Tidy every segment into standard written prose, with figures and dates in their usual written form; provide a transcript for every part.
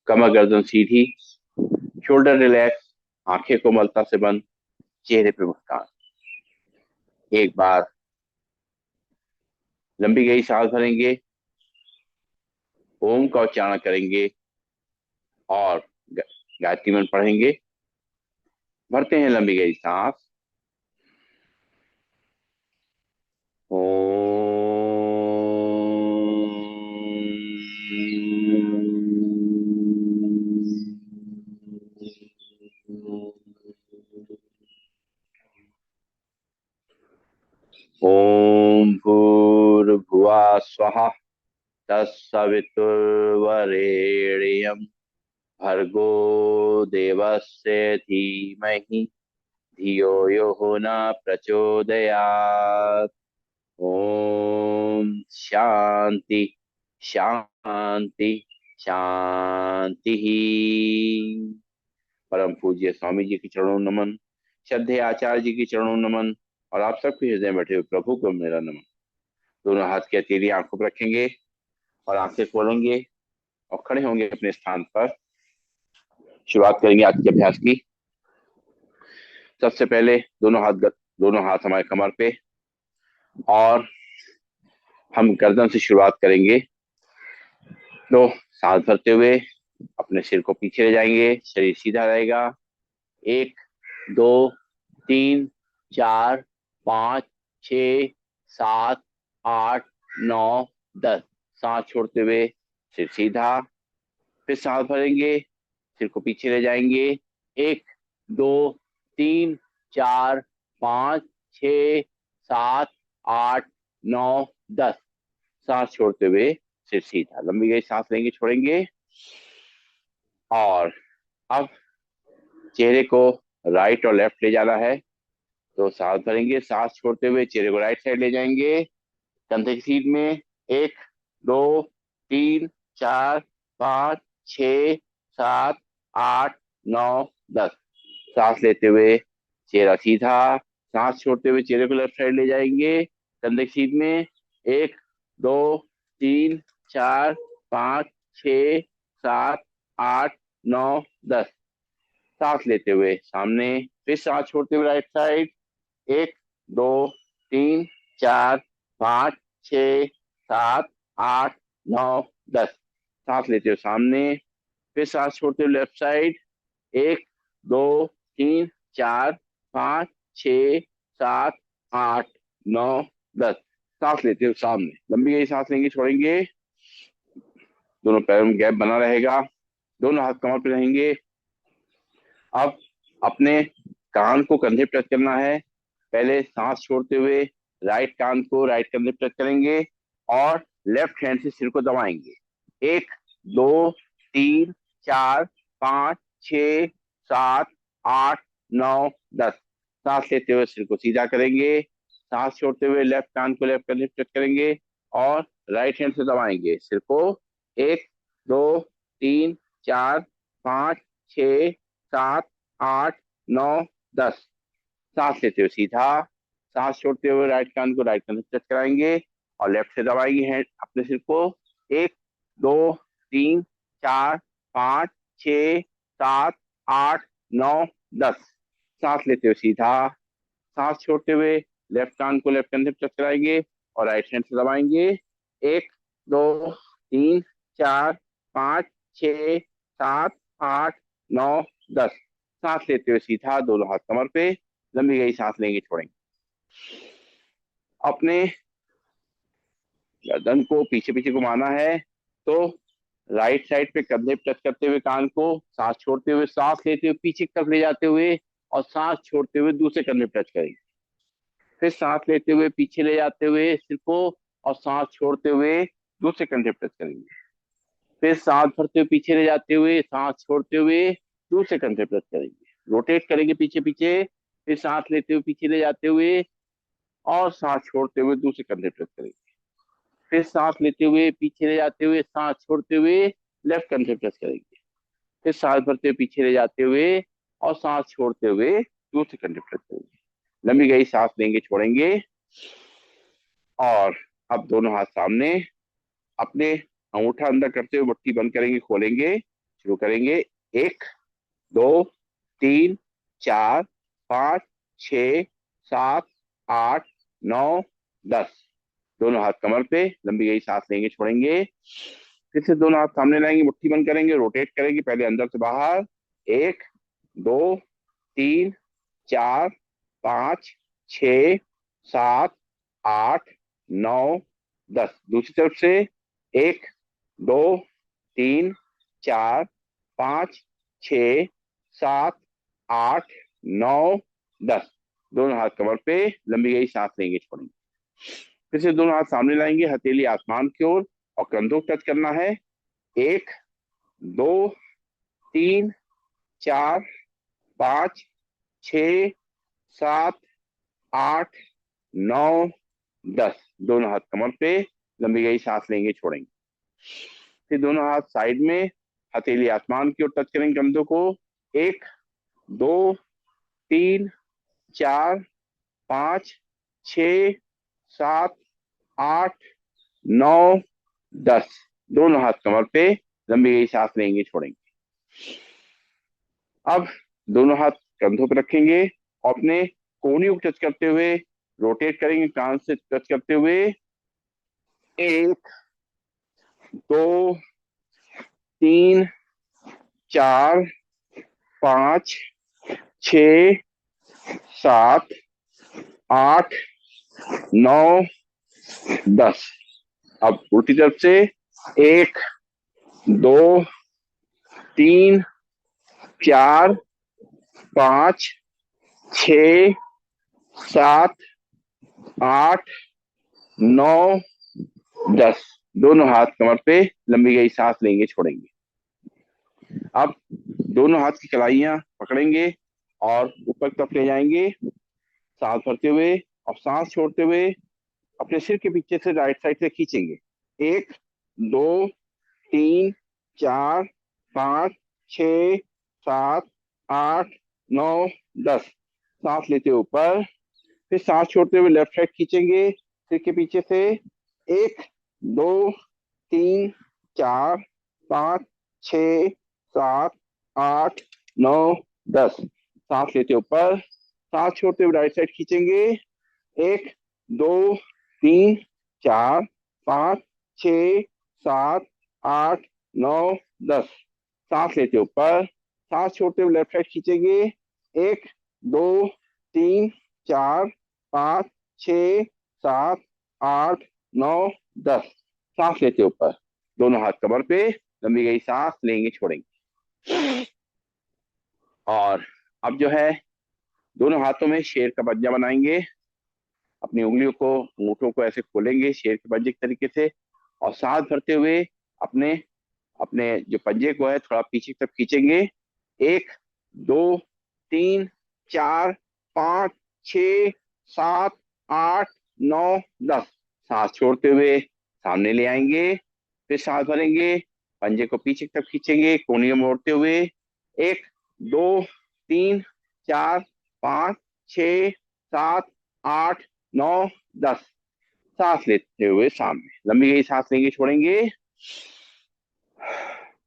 कमर गर्दन सीधी, shoulder relax, आंखें कोमलता से बंद, चेहरे पे मुस्कान। एक बार लंबी गहरी सांस भरेंगे, ओम का उच्चारण करेंगे और ग- गायत्री मंत्र पढ़ेंगे। भरते हैं लंबी गहरी सांस। ओम भूर्भुवः स्वः तत्सवितुर्वरेण्यं भर्गो देवस्य धीमहि धियो यो न प्रचोदयात्। ओम शांति शांति शांति। परम पूज्य स्वामी जी के चरणों नमन, श्रद्धेय आचार्य जी के चरणों नमन, और आप सबके हृदय में बैठे हुए प्रभु को मेरा नमन। दोनों हाथ की हथेली आंखों पर रखेंगे और आंखें खोलेंगे और खड़े होंगे अपने स्थान पर। शुरुआत करेंगे आज के अभ्यास की। सबसे पहले दोनों हाथ हमारे कमर पे, और हम गर्दन से शुरुआत करेंगे। तो सांस भरते हुए अपने सिर को पीछे ले जाएंगे, शरीर सीधा रहेगा। एक, दो, तीन, चार, पाँच, छ, सात, आठ, नौ, 10। सांस छोड़ते हुए सिर सीधा। फिर सांस भरेंगे, सिर को पीछे ले जाएंगे। एक, दो, तीन, चार, पाँच, छ, सात, आठ, नौ, 10। सांस छोड़ते हुए सिर सीधा। लंबी गई सांस लेंगे, छोड़ेंगे। और अब चेहरे को राइट और लेफ्ट ले जाना है। तो सांस भरेंगे, सांस छोड़ते हुए चेहरे को राइट साइड ले जाएंगे, कंधे की सीध में। एक, दो, तीन, चार, पाँच, छ, सात, आठ, नौ, 10। सांस लेते हुए चेहरा सीधा, सांस छोड़ते हुए चेहरे को लेफ्ट साइड ले जाएंगे, कंधे की सीध में। एक, दो, तीन, चार, पाँच, छ, सात, आठ, नौ, 10। सांस लेते हुए सामने, फिर सांस छोड़ते हुए राइट साइड। एक, दो, तीन, चार, पाँच, छ, सात, आठ, नौ, 10। सांस लेते हुए सामने, फिर सांस छोड़ते हुए लेफ्ट साइड। एक, दो, तीन, चार, पाँच, छ, सात, आठ, नौ, 10। सांस लेते हुए सामने। लंबी गई सांस लेंगे, छोड़ेंगे। दोनों पैरों में गैप बना रहेगा। दोनों हाथ कमर पे रहेंगे। अब अपने कान को कंधे पे टच करना है। पहले सांस छोड़ते हुए राइट कान को राइट कंधे पे टच करेंगे और लेफ्ट हैंड से सिर को दबाएंगे। एक, दो, तीन, चार, पाँच, छ, सात, आठ, नौ, 10। सांस लेते हुए सिर को सीधा करेंगे। सांस छोड़ते हुए लेफ्ट कान को लेफ्ट कंधे पे टच करेंगे और राइट हैंड से दबाएंगे सिर को। एक, दो, तीन, चार, पाँच, छ, सात, आठ, नौ, 10। सांस लेते हुए सीधा, सांस छोड़ते हुए राइट कान को राइट कान से टच कराएंगे और लेफ्ट से दबाएंगे हैंड अपने सिर को। एक, दो, तीन, चार, पाँच, छ, सात, आठ, नौ, 10। सांस लेते हुए सीधा, सांस छोड़ते हुए लेफ्ट कान को लेफ्ट कंधे पे टच कराएंगे और राइट हैंड से दबाएंगे। एक, दो, तीन, चार, पाँच, छ, सात, आठ, नौ, 10। सांस लेते हुए सीधा, दोनों हाथ कमर पे। लंबी गई सांस लेंगे, छोड़ेंगे। अपने गर्दन को पीछे पीछे घुमाना है। तो राइट साइड पे कंधे पे टच करते हुए कान को, सांस छोड़ते हुए सांस लेते हुए पीछे की तरफ ले जाते हुए और सांस छोड़ते हुए दूसरे कंधे पे टच करेंगे। फिर सांस लेते हुए पीछे ले जाते हुए सिर को और सांस छोड़ते हुए दूसरे कंधे पे टच करेंगे। फिर सांस भरते हुए पीछे ले जाते हुए सांस छोड़ते हुए दूसरे कंधे पे टच करेंगे। रोटेट करेंगे पीछे पीछे। फिर सांस लेते हुए पीछे ले जाते हुए और सांस छोड़ते हुए दूसरे कंधे पे टच करेंगे। फिर सांस लेते हुए पीछे ले जाते हुए सांस छोड़ते हुए लेफ्ट कंधे पे टच करेंगे। फिर सांस भरते हुए पीछे ले जाते हुए और सांस छोड़ते हुए दूसरे कंधे पे टच करेंगे। लंबी गई सांस लेंगे, छोड़ेंगे। और अब दोनों हाथ सामने, अपने अंगूठा अंदर करते हुए मुट्ठी बंद करेंगे, खोलेंगे। शुरू करेंगे। 1 2 3 4 5 6 7 8 9 10। दोनों हाथ कमर पे, लंबी गई सांस लेंगे, छोड़ेंगे। फिर से दोनों हाथ सामने लाएंगे, मुट्ठी बंद करेंगे, रोटेट करेंगे, पहले अंदर से बाहर। 1 2 3 4 5 6 7 8 9 10। दूसरी तरफ से 1 2 3 4 5 6 7 8 9 10। दोनों हाथ कमर पे, लंबी गई सांस लेंगे, छोड़ेंगे। फिर से दोनों हाथ सामने लाएंगे, हथेली आसमान की ओर और कंधों को टच करना है। 1 2 3 4 5 6 7 8 9 10। दोनों हाथ कमर पे, लंबी गई सांस लेंगे, छोड़ेंगे। फिर दोनों हाथ साइड में, हथेली आसमान की ओर टच करेंगे कंधों को। 1 2 3 4 5 6 7 8 9 10। दोनों हाथ कमर पे, लंबी गई सांस लेंगे, छोड़ेंगे। अब दोनों हाथ कंधों पे रखेंगे और अपने कोहनी को टच करते हुए रोटेट करेंगे, कान से टच करते हुए। 1 2 3 4 5 6 7 8 9 10। अब उल्टी तरफ से 1 2 3 4 5 6 7 8 9 10। दोनों हाथ कमर पे, लंबी गई सांस लेंगे, छोड़ेंगे। अब दोनों हाथ की कलाइयां पकड़ेंगे और ऊपर की तरफ ले जाएंगे, सांस भरते हुए और सांस छोड़ते हुए अपने सिर के पीछे से राइट साइड से खींचेंगे। 1 2 3 4 5 6 7 8 9 10। सांस लेते हुए ऊपर, फिर सांस छोड़ते हुए लेफ्ट साइड खींचेंगे सिर के पीछे से। 1 2 3 4 5 6 7 8 9 10। सांस लेते ऊपर, सांस छोड़ते हुए राइट साइड खींचेंगे। 1 2 3 4 5 6 7 8 9 10। सांस लेते ऊपर, सांस छोड़ते हुए लेफ्ट साइड खींचेंगे। 1 2 3 4 5 6 7 8 9 10। सांस लेते ऊपर, दोनों हाथ कमर पे, लंबी गई सांस लेंगे, छोड़ेंगे। और अब जो है, दोनों हाथों में शेर का पंजा बनाएंगे। अपनी उंगलियों को, अंगूठों को ऐसे खोलेंगे शेर के पंजे के तरीके से और सांस भरते हुए अपने अपने जो पंजे को है थोड़ा पीछे की तरफ खींचेंगे। 1 2 3 4 5 6 7 8 9 10। सांस छोड़ते हुए सामने ले आएंगे, फिर सांस भरेंगे, पंजे को पीछे की तरफ खींचेंगे, कोहनी मोड़ते हुए। 1 2 3 4 5 6 7 8 9 10। सांस लेते हुए सामने, लंबी गई सांस लेंगे, छोड़ेंगे।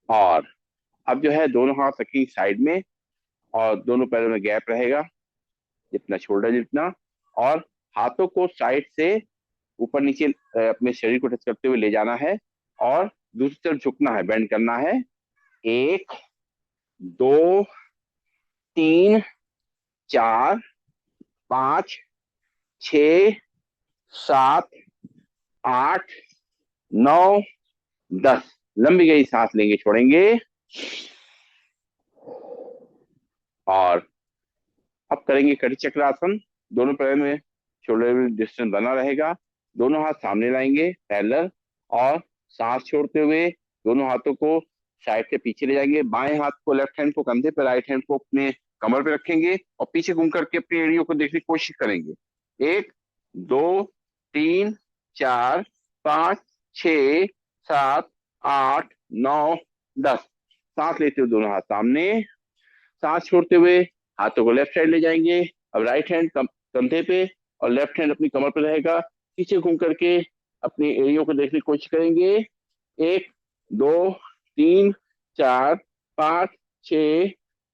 और अब जो है, दोनों हाथ रखेंगे साइड में और दोनों पैरों में गैप रहेगा, जितना शोल्डर जितना। और हाथों को साइड से ऊपर नीचे अपने शरीर को टच करते हुए ले जाना है और दूसरी तरफ झुकना है, बेंड करना है। 1 2 3 4 5 6 7 8 9 10। लंबी गई सांस लेंगे, छोड़ेंगे। और अब करेंगे कटी चक्रासन। दोनों पैर में शोल्डर डिस्टेंस बना रहेगा। दोनों हाथ सामने लाएंगे पैरेलल और सांस छोड़ते हुए दोनों हाथों को साइड से पीछे ले जाएंगे। बाएं हाथ को, लेफ्ट हैंड को कंधे पे, राइट हैंड को अपने कमर पे रखेंगे और पीछे घूम करके अपनी एड़ियों को देखने की कोशिश करेंगे। 1 2 3 4 5 6 7 8 9 10। सांस लेते हुए दोनों हाथ सामने, सांस छोड़ते हुए हाथों को लेफ्ट साइड ले जाएंगे। अब राइट हैंड कंधे पे और लेफ्ट हैंड अपनी कमर पे रहेगा। पीछे घूम करके अपनी एड़ियों को देखने की कोशिश करेंगे। 1 2 3 4 5 6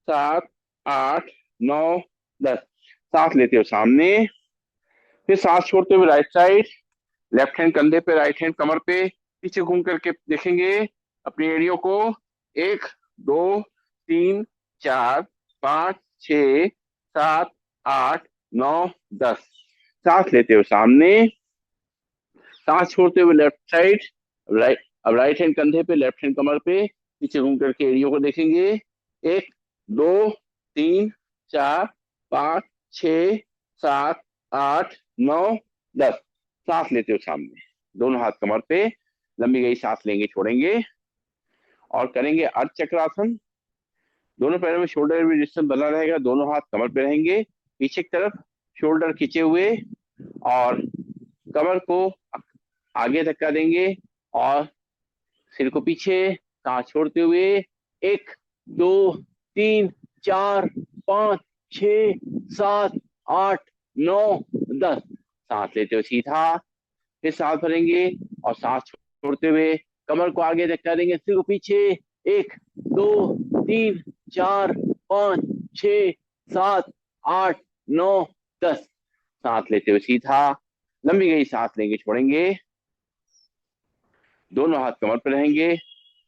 7 8 9 10। सांस लेते हो सामने, फिर सांस छोड़ते हुए राइट साइड, लेफ्ट हैंड कंधे पे, राइट हैंड कमर पे, पीछे घूम करके देखेंगे अपनी एड़ियों को। 1 2 3 4 5 6 7 8 9 10। सांस लेते हो सामने, सांस छोड़ते हुए लेफ्ट साइड, राइट। अब राइट हैंड कंधे पे, लेफ्ट हैंड कमर पे, पीछे घूम करके एड़ियों को देखेंगे। 1 2 3 4 5 6 7 8 9 10। सांस लेते हो सामने, दोनों हाथ कमर पे, लंबी गई सांस लेंगे, छोड़ेंगे और करेंगे अर्ध चक्रासन। दोनों पैरों में शोल्डर भी डिस्टेंस बना रहेगा, दोनों हाथ कमर पे रहेंगे, पीछे की तरफ शोल्डर खींचे हुए, और कमर को आगे धक्का देंगे और सिर को पीछे, सांस छोड़ते हुए 1 2 3 4 5 6 7 8 9 10। सांस लेते हुए सीधा, फिर सांस भरेंगे और सांस छोड़ते हुए कमर को आगे धक्का देंगे, सिर को पीछे। 1 2 3 4 5 6 7 8 9 10। सांस लेते हुए सीधा, लंबी गई सांस लेंगे, छोड़ेंगे, दोनों हाथ कमर पर रहेंगे,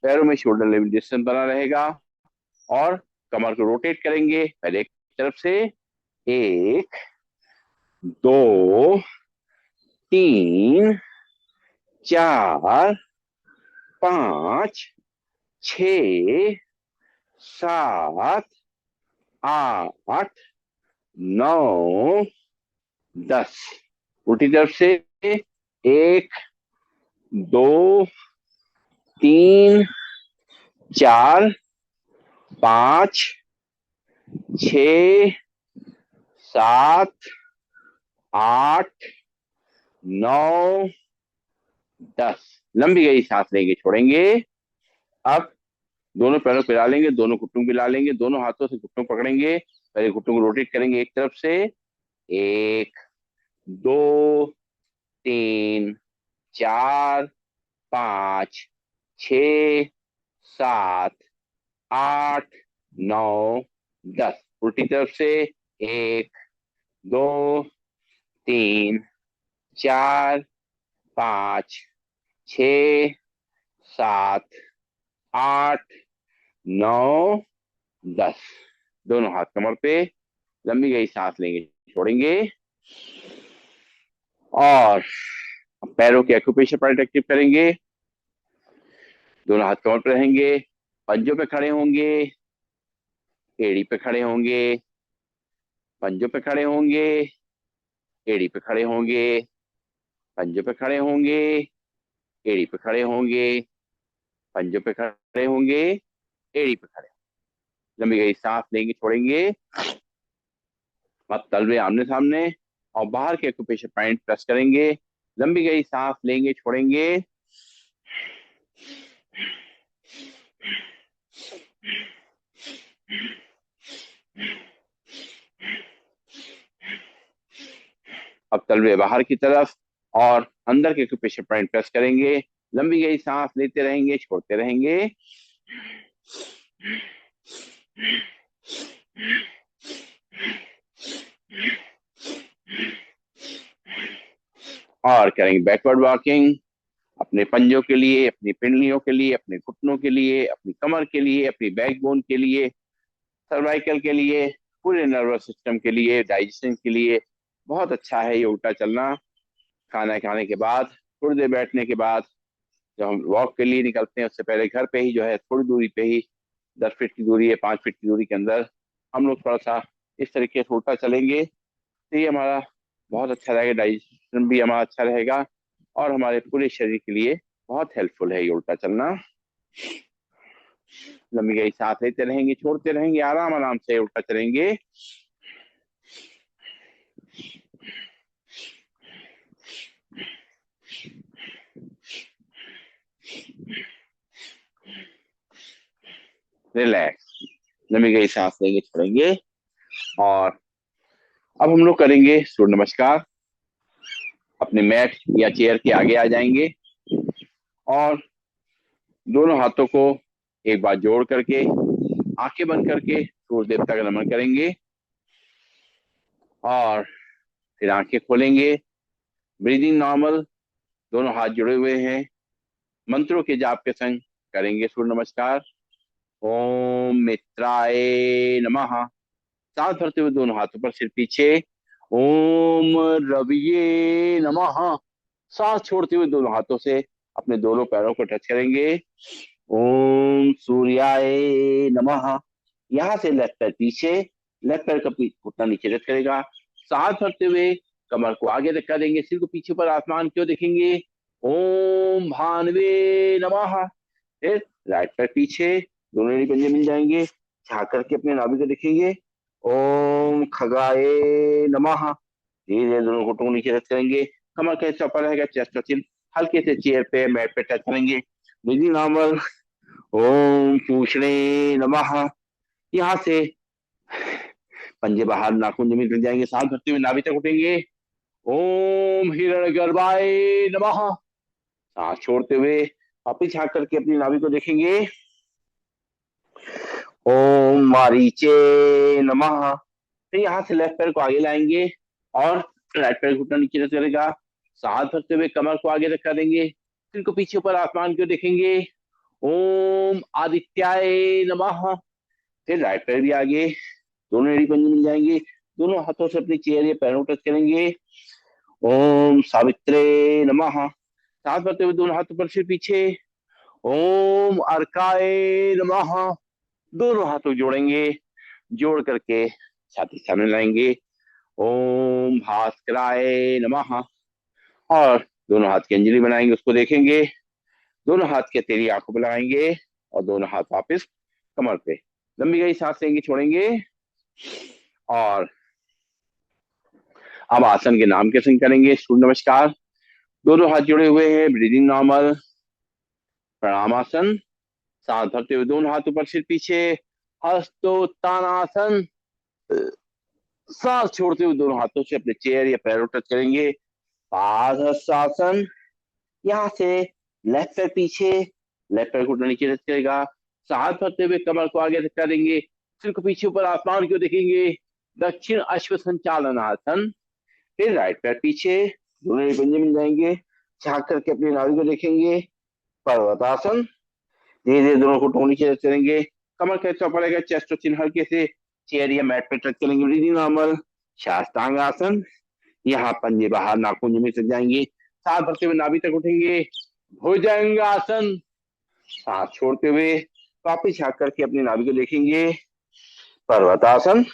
पैरों में शोल्डर लेवल डिस्टेंस बना रहेगा, और कमर को रोटेट करेंगे पहले एक तरफ से। 1 2 3 4 5 6 7 8 9 10। उल्टी तरफ से 1 2 3 4 5 6 7 8 9 10। लंबी गई सांस लेंगे, छोड़ेंगे। अब दोनों पैरों पे डालेंगे, दोनों घुटनों पे डालेंगे, दोनों हाथों से घुटनों पकड़ेंगे, पहले घुटनों को रोटेट करेंगे एक तरफ से। 1 2 3 4 5 6 7 8 9 10। उल्टी तरफ से 1 2 3 4 5 6 7 8 9 10। दोनों हाथ कमर पे, लंबी गई सांस लेंगे, छोड़ेंगे, और पैरों के एक्यूप्रेशर पॉइंट एक्टिव करेंगे। दोनों हाथ कमर पे रहेंगे, पंजों पे खड़े होंगे, एड़ी पे खड़े होंगे, पंजों पे खड़े होंगे, एड़ी पे खड़े होंगे, पंजों पे खड़े होंगे, एड़ी पे खड़े होंगे, पंजों पे खड़े होंगे, एड़ी पे खड़े। लंबी गई सांस लेंगे, छोड़ेंगे। अब तलवे आमने सामने, और बाहर के एक्यूप्रेशर पॉइंट प्रेस करेंगे, लंबी गई सांस लेंगे, छोड़ेंगे, अब तलवे बाहर की तरफ और अंदर के एक्यूप्रेशर पॉइंट प्रेस करेंगे, लंबी गई सांस लेते रहेंगे, छोड़ते रहेंगे, और करेंगे बैकवर्ड वॉकिंग अपने पंजों के लिए, अपनी पिंडलियों के लिए, अपने घुटनों के लिए, अपनी कमर के लिए, अपनी बैकबोन के लिए, सर्वाइकल के लिए, पूरे नर्वस सिस्टम के लिए, डाइजेशन के लिए बहुत अच्छा है ये उल्टा चलना। खाना खाने के बाद, थोड़ी देर बैठने के बाद, जब हम वॉक के लिए निकलते हैं उससे पहले घर पे ही जो है थोड़ी दूरी पे ही, 10 फीट की दूरी है, 5 फीट की दूरी के अंदर हम लोग थोड़ा सा इस तरीके से उल्टा चलेंगे, तो ये हमारा बहुत अच्छा रहेगा, डाइजेशन भी हमारा अच्छा रहेगा, और हमारे पूरे शरीर के लिए बहुत हेल्पफुल है ये उल्टा चलना। लंबी गई सांस लेते रहेंगे, छोड़ते रहेंगे, आराम आराम से उल्टा चलेंगे। रिलैक्स, लंबी गई सांस लेंगे, छोड़ेंगे, और अब हम लोग करेंगे सूर्य नमस्कार। अपने मैट या चेयर के आगे आ जाएंगे और दोनों हाथों को एक बार जोड़ करके आंखें बंद करके सूर्य देवता का नमन करेंगे और फिर आंखें खोलेंगे। ब्रीदिंग नॉर्मल, दोनों हाथ जुड़े हुए हैं। मंत्रों के जाप के संग करेंगे सूर्य नमस्कार। ओम मित्राय नमः। सांस भरते हुए दोनों हाथों पर सिर पीछे। ओम रविये नमः। सांस छोड़ते हुए दोनों हाथों से अपने दोनों पैरों को टच करेंगे। ओम सूर्याय नमः। यहाँ से लेफ्ट पैर पीछे, लेफ्ट पैर का घुटना नीचे रख करेगा। सांस भरते हुए कमर को आगे धक्का देंगे, सिर को पीछे पर आसमान की ओर देखेंगे। ओम भानवे नमः। फिर राइट पैर पीछे, दोनों एड़ी पंजे मिल जाएंगे। झाँक करके अपने नाभि को देखेंगे। ओम खगाए नमः। धीरे धीरे दोनों घुटनों को नीचे रख करेंगे। कमर का हिस्सा ऊपर रहेगा, चेस्ट और चिन हल्के से चेयर पे मैट पे टच करेंगे। Breathing normal. ओम पूषणे नमः। यहाँ से पंजे बाहर, नाखून जमीन लग जाएंगे। सांस भरते हुए नाभि तक उठेंगे। ओम हिरण्यगर्भाय नमः। सांस छोड़ते हुए वापिस झाँक करके अपनी नाभि को देखेंगे। ओम मारीचे नमः। फिर यहाँ से लेफ्ट पैर को आगे लाएंगे और राइट पैर घुटना नीचे रख करेगा। सांस भरते हुए कमर को आगे रखा देंगे, सिर को पीछे ऊपर आसमान को देखेंगे। ओम आदित्याय नमः। फिर राइट पैर भी आगे, दोनों एड़ी पंजे मिल जाएंगे। दोनों हाथों से अपनी चेयर या पैरों को टच करेंगे। ओम सावित्रे नमः। सांस भरते हुए दोनों हाथों पर सिर पीछे। ओम अर्काय नमः। दोनों हाथों जोड़ेंगे, जोड़ करके छाती सामने लाएंगे। ओम भास्कराय नमः। और दोनों हाथ की अंजलि बनाएंगे, उसको देखेंगे। दोनों हाथ के तेरी आंखों पर लगाएंगे और दोनों हाथ वापस कमर पे। लंबी गई सांस लेंगे, छोड़ेंगे। और अब आसन के नाम के संग करेंगे सूर्य नमस्कार। दोनों हाथ जुड़े हुए हैं, ब्रीदिंग नॉर्मल। प्रणामासन। सांस भरते हुए दोनों हाथ ऊपर, सिर पीछे। हस्तोत्तानासन। सांस छोड़ते हुए दोनों हाथों से अपने चेयर या पैरों टच करेंगे। पादहस्तासन। यहाँ से लेफ्ट पैर पीछे, लेफ्ट पैर घुटना नीचे टच करेगा। सांस भरते हुए कमर को आगे धक्का देंगे, सिर को पीछे ऊपर आसमान को देखेंगे। दक्षिण अश्व संचालन आसन। फिर राइट पैर पीछे, दोनों पंजे मिल जाएंगे। झाँक करके अपनी नाभि को देखेंगे। पर्वतासन। धीरे धीरे दोनों घुटनों को नीचे टच करेंगे। कमर का हिस्सा पड़ेगा, चेस्ट और चिन हल्के से चेयर या मैट पे टच करेंगे। Breathing normal. शास्त्रांग आसन। यहाँ पंजे बाहर, नाखून जमीन से जाएंगे। सांस भरते हुए नाभि तक उठेंगे। भुजंगासन। सांस छोड़ते हुए वापिस झाँक करके अपनी नाभि को देखेंगे। पर्वतासन।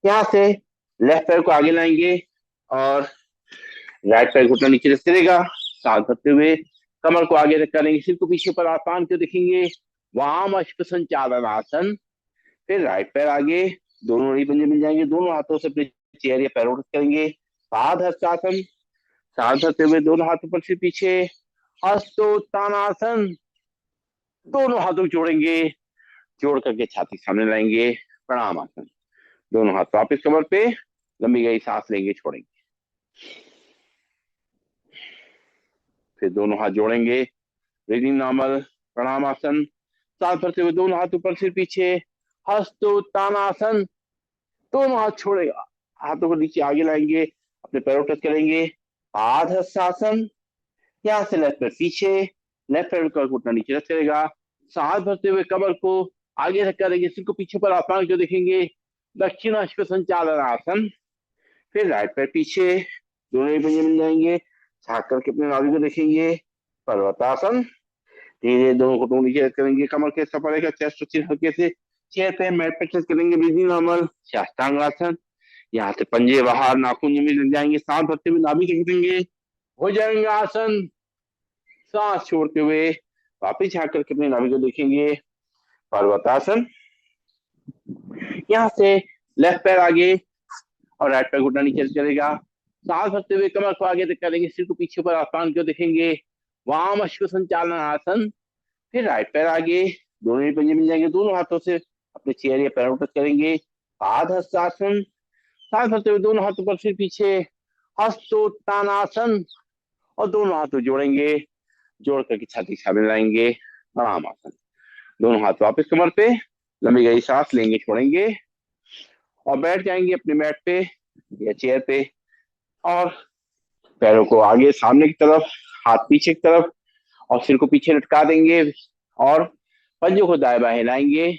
यहाँ से लेफ्ट पैर को आगे लाएंगे और राइट पैर घुटना नीचे रख करेगा। सांस भरते हुए कमर को आगे रख करेंगे, सिर को पीछे पर आसमान को देखेंगे। वाम अश्व संचालन आसन। फिर राइट पैर आगे, दोनों एड़ी पंजे मिल जाएंगे। दोनों हाथों से अपने चेयर या पैरों टच करेंगे। पादहस्तासन। सांस भरते हुए दोनों हाथों पर, सिर पीछे। हस्तोत्तानासन। दोनों हाथों को जोड़ेंगे, जोड़ करके छाती सामने लाएंगे। प्रणाम आसन। दोनों हाथ वापिस कमर पे, लंबी गई सांस लेंगे, छोड़ेंगे। फिर दोनों हाथ जोड़ेंगे, ब्रीदिंग नॉर्मल। प्रणाम आसन। सांस भरते हुए दोनों हाथ ऊपर, सिर पीछे। हस्तोत्तानासन। दोनों हाथ छोड़ेगा, हाथों को नीचे आगे लाएंगे, अपने पैरों टच करेंगे। पादहस्तासन। यहाँ से लेफ्ट पैर पीछे, लेफ्ट पैर का घुटना नीचे रख करेगा। सांस भरते हुए कमर को आगे रख करेंगे, सिर को पीछे पर आसमान को देखेंगे। दक्षिण अश्व संचालन आसन। फिर राइट पैर पीछे, दोनों ही पंजे मिल जाएंगे। झाँक करके अपने नाभि को देखेंगे। पर्वतासन। धीरे धीरे दोनों घुटनों नीचे रख करेंगे, कमर के हिस्सा पड़ेगा, चेस्ट और चिन हल्के से चेयर पे मैट पे टच करेंगे। Breathing normal. साष्टांग आसन। यहाँ से पंजे बाहर, नाखून जमीन लग जाएंगे। सांस भरते हुए नाभि खींचेंगे। भुजंगासन। सांस छोड़ते हुए वापिस झाँक करके अपने नाभि को देखेंगे। पर्वतासन। यहाँ से लेफ्ट पैर आगे और राइट पैर घुटना नीचे करेगा। सांस भरते हुए कमर को आगे तक करेंगे, सिर को पीछे पर आसमान को देखेंगे। वाम अश्व संचालन आसन। फिर राइट पैर आगे, दोनों ही पंजे मिल जाएंगे। दोनों हाथों से अपने चेयर या पैरों टच करेंगे। पादहस्तासन। सांस भरते हुए दोनों हाथों पर, सिर पीछे। हस्तोत्तानासन। और दोनों हाथों जोड़ेंगे, जोड़ करके छाती सामने लाएंगे। प्रणाम आसन। दोनों हाथ वापस कमर पे, लंबी गहरी सांस लेंगे, छोड़ेंगे और बैठ जाएंगे अपने मैट पे या चेयर पे। और पैरों को आगे सामने की तरफ, हाथ पीछे की तरफ और सिर को पीछे लटका देंगे और पंजों को दाएं बाएं हिलाएंगे।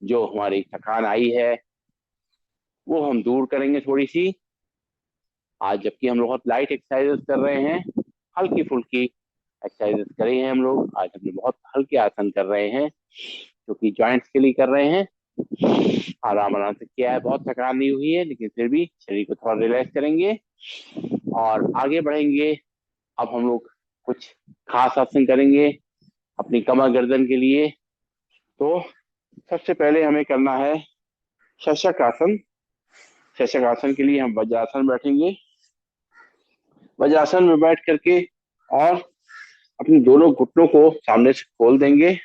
जो हमारी थकान आई है वो हम दूर करेंगे थोड़ी सी। आज जबकि हम लोग बहुत लाइट एक्सरसाइजेस कर रहे हैं, हल्की फुल्की एक्सरसाइजेस करे हैं हम लोग। आज हमने बहुत हल्के आसन कर रहे हैं जो कि जॉइंट्स के लिए कर रहे हैं। आराम आराम से किया है, बहुत थकान नहीं हुई है, लेकिन फिर भी शरीर को थोड़ा रिलैक्स करेंगे और आगे बढ़ेंगे। अब हम लोग कुछ खास आसन करेंगे अपनी कमर गर्दन के लिए। तो सबसे पहले हमें करना है शशक आसन। शशक आसन के लिए हम वज्रासन बैठेंगे। वज्रासन में बैठ करके और अपने दोनों घुटनों को सामने से खोल देंगे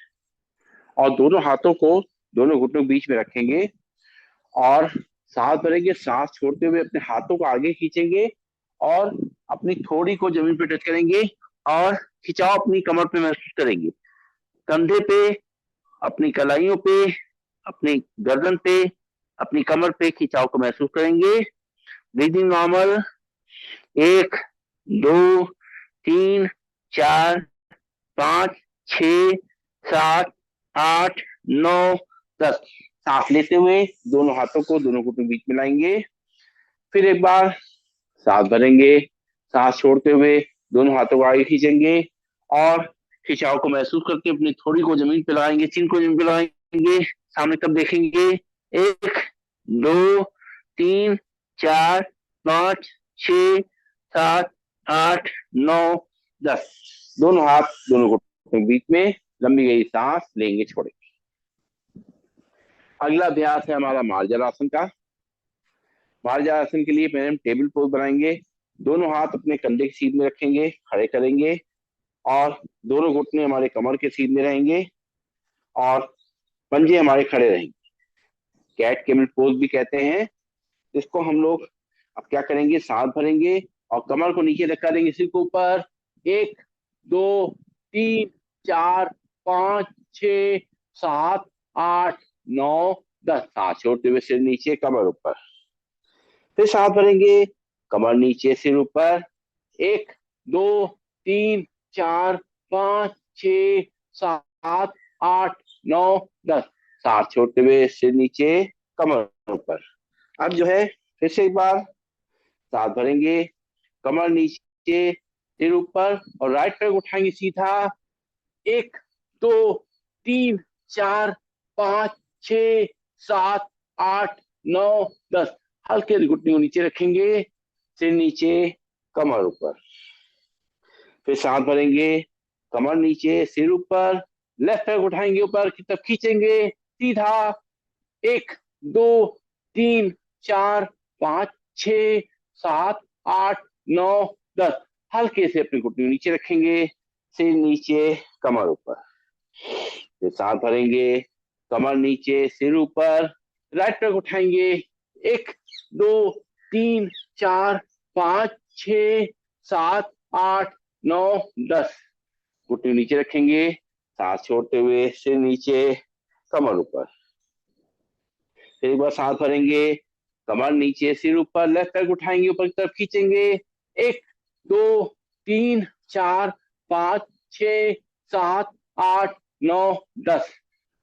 और दोनों हाथों को दोनों घुटनों के बीच में रखेंगे और सांस भरेंगे। सांस छोड़ते हुए अपने हाथों को आगे खींचेंगे और अपनी थोड़ी को जमीन पे टच करेंगे और खिंचाव अपनी कमर पे महसूस करेंगे, कंधे पे, अपनी कलाइयों पे, अपनी गर्दन पे, अपनी कमर पे खिंचाव को महसूस करेंगे। Breathing normal. 1, 2, 3, 4, 5, 6, 7, 8, 9, 10। सांस लेते हुए दोनों हाथों को दोनों घुटनों के बीच में लाएंगे। फिर एक बार सांस भरेंगे। सांस छोड़ते हुए दोनों हाथों को आगे खींचेंगे और खिंचाव को महसूस करके अपनी थोड़ी को जमीन पे लगाएंगे, चिन को जमीन पे लगाएंगे, सामने तब देखेंगे। 1, 2, 3, 4, 5, 6, 7, 8, 9, 10। दोनों हाथ दोनों घुटनों के बीच में लंबी गई सांस लेंगे, छोड़ेंगे। अगला अभ्यास है हमारा मार्जर आसन का। मार्जर आसन के लिए पहले हम टेबल पोज बनाएंगे। दोनों हाथ अपने कंधे की सीध में रखेंगे, खड़े करेंगे और दोनों घुटने हमारे कमर के सीध में रहेंगे और पंजे हमारे खड़े रहेंगे। कैट केबल पोज भी कहते हैं इसको हम लोग। अब क्या करेंगे, सांस भरेंगे और कमर को नीचे रखा देंगे, सिर को ऊपर। 1, 2, 3, 4, 5, 6, 7, 8, 9, 10। सांस छोड़ते हुए सिर नीचे, कमर ऊपर। फिर सांस भरेंगे, कमर नीचे, सिर ऊपर। 1, 2, 3, 4, 5, 6, 7, 8, 9, 10। सांस छोड़ते हुए सिर नीचे, कमर ऊपर। अब जो है फिर से एक बार सांस भरेंगे, कमर नीचे, सिर ऊपर और राइट पैर उठाएंगे सीधा। 1, 2, 3, 4, 5, 6, 7, 8, 9, 10। हल्के घुटने को नीचे रखेंगे, सिर नीचे, कमर ऊपर। फिर सांस भरेंगे, कमर नीचे, सिर ऊपर, लेफ्ट पैर उठाएंगे, ऊपर की तरफ खींचेंगे सीधा। 1, 2, 3, 4, 5, 6, 7, 8, 9, 10। हल्के से अपनी घुटने नीचे रखेंगे, सिर नीचे, कमर ऊपर। फिर सांस भरेंगे, कमर नीचे, सिर ऊपर, राइट पैर उठाएंगे। 1, 2, 3, 4, 5, 6, 7, 8, 9, 10। घुटने नीचे रखेंगे, सांस छोड़ते हुए सिर नीचे, कमर ऊपर। फिर एक बार सांस भरेंगे, कमर नीचे, सिर ऊपर, लेफ्ट पैर उठाएंगे, ऊपर की तरफ खींचेंगे। 1, 2, 3, 4, 5, 6, 7, 8, 9, 10।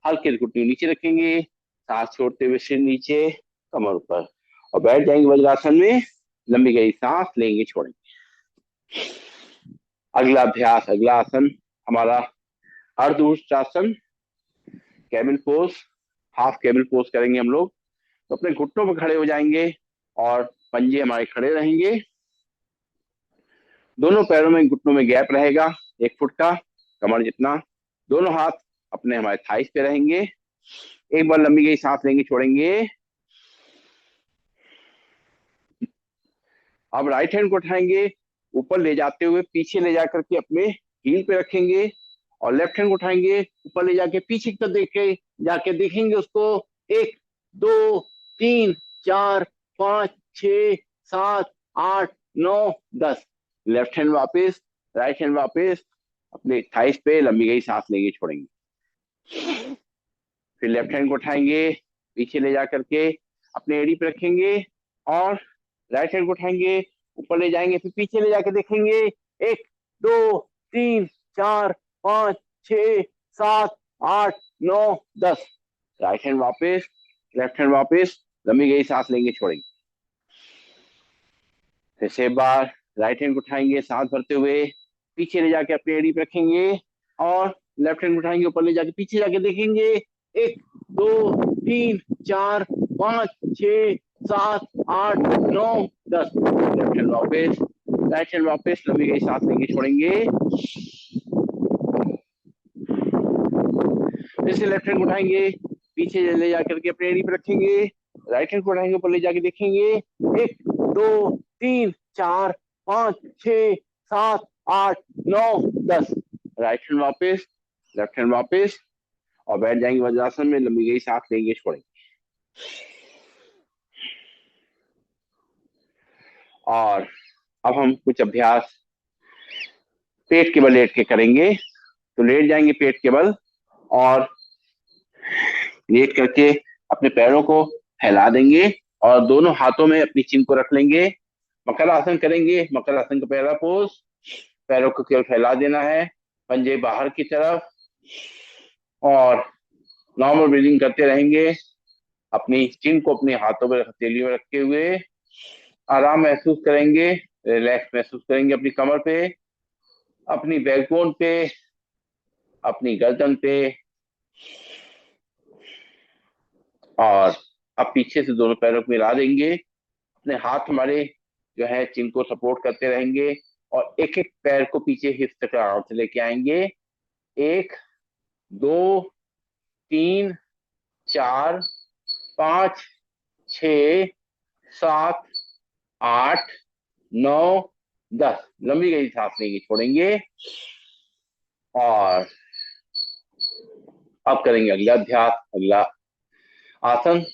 हल्के घुटने नीचे रखेंगे, सांस छोड़ते हुए सिर नीचे, कमर ऊपर और बैठ जाएंगे वज्रासन में। लंबी गई सांस लेंगे, छोड़ेंगे। अगला अभ्यास, अगला आसन हमारा अर्ध उष्ट्रासन, कैबिल पोज, हाफ कैबिल पोज करेंगे हम लोग। तो अपने घुटनों पर खड़े हो जाएंगे और पंजे हमारे खड़े रहेंगे। दोनों पैरों में, घुटनों में गैप रहेगा 1 फुट का, कमर जितना। दोनों हाथ अपने हमारे थाइस पे रहेंगे। एक बार लंबी गई सांस लेंगे, छोड़ेंगे। अब राइट हैंड को उठाएंगे, ऊपर ले जाते हुए पीछे ले जाकर के अपने हील पे रखेंगे और लेफ्ट हैंड को उठाएंगे, ऊपर ले जाके पीछे की तरफ देखे जाके देखेंगे उसको। 1, 2, 3, 4, 5, 6, 7, 8, 9, 10। लेफ्ट हैंड वापस, राइट हैंड वापस, अपने थाइस पे लंबी गई सांस लेंगे, छोड़ेंगे। फिर लेफ्ट हैंड को उठाएंगे, पीछे ले जा करके अपने एड़ी पे रखेंगे, और राइट हैंड को उठाएंगे, ऊपर ले जाएंगे, फिर पीछे ले जाके देखेंगे। 1 2 3 4 5 6 7 8 9 10। राइट हैंड वापस, लेफ्ट हैंड वापस, लंबी गई सांस लेंगे, छोड़ेंगे। फिर से एक बार राइट हैंड को उठाएंगे, सांस भरते हुए पीछे ले जाके अपनी एड़ी पे रखेंगे, और लेफ्ट हैंड उठाएंगे, ऊपर ले जाके पीछे जाके देखेंगे। 1 2 3 4 5 6 7 8 9 10। लेफ्ट हैंड वापस, राइट हैंड वापस, लंबी गई सांस लेंगे, छोड़ेंगे। फिर से लेफ्ट हैंड उठाएंगे, पीछे ले जाकर के अपने एड़ी पे रखेंगे, राइट हैंड को उठाएंगे, ऊपर ले जाके देखेंगे। 1 2 3 4 5 6 7 8 9 10। राइट हैंड वापस, लेफ्ट हैंड वापस, और बैठ जाएंगे वज्रासन में, लंबी गई सांस लेंगे, छोड़ेंगे। और अब हम कुछ अभ्यास पेट के बल लेट के करेंगे। तो लेट जाएंगे पेट के बल, और लेट करके अपने पैरों को फैला देंगे, और दोनों हाथों में अपनी चिन को रख लेंगे। मकर आसन करेंगे। मकर आसन का पहला पोज, पैरों को केवल फैला देना है, पंजे बाहर की तरफ, और नॉर्मल ब्रीदिंग करते रहेंगे। अपनी चिन को अपने हाथों में, हथेलियों में रखे हुए आराम महसूस करेंगे, रिलैक्स महसूस करेंगे अपनी कमर पे, अपनी बैकबोन पे, अपनी गर्दन पे। और अब पीछे से दोनों पैरों को मिला देंगे, अपने हाथ हमारे जो है चिन को सपोर्ट करते रहेंगे, और एक एक पैर को पीछे हिप्स तक आराम से लेके आएंगे। 1 2 3 4 5 6 7 8 9 10। लंबी गई सांस लेंगे, छोड़ेंगे। और अब करेंगे अगला अभ्यास, अगला आसन।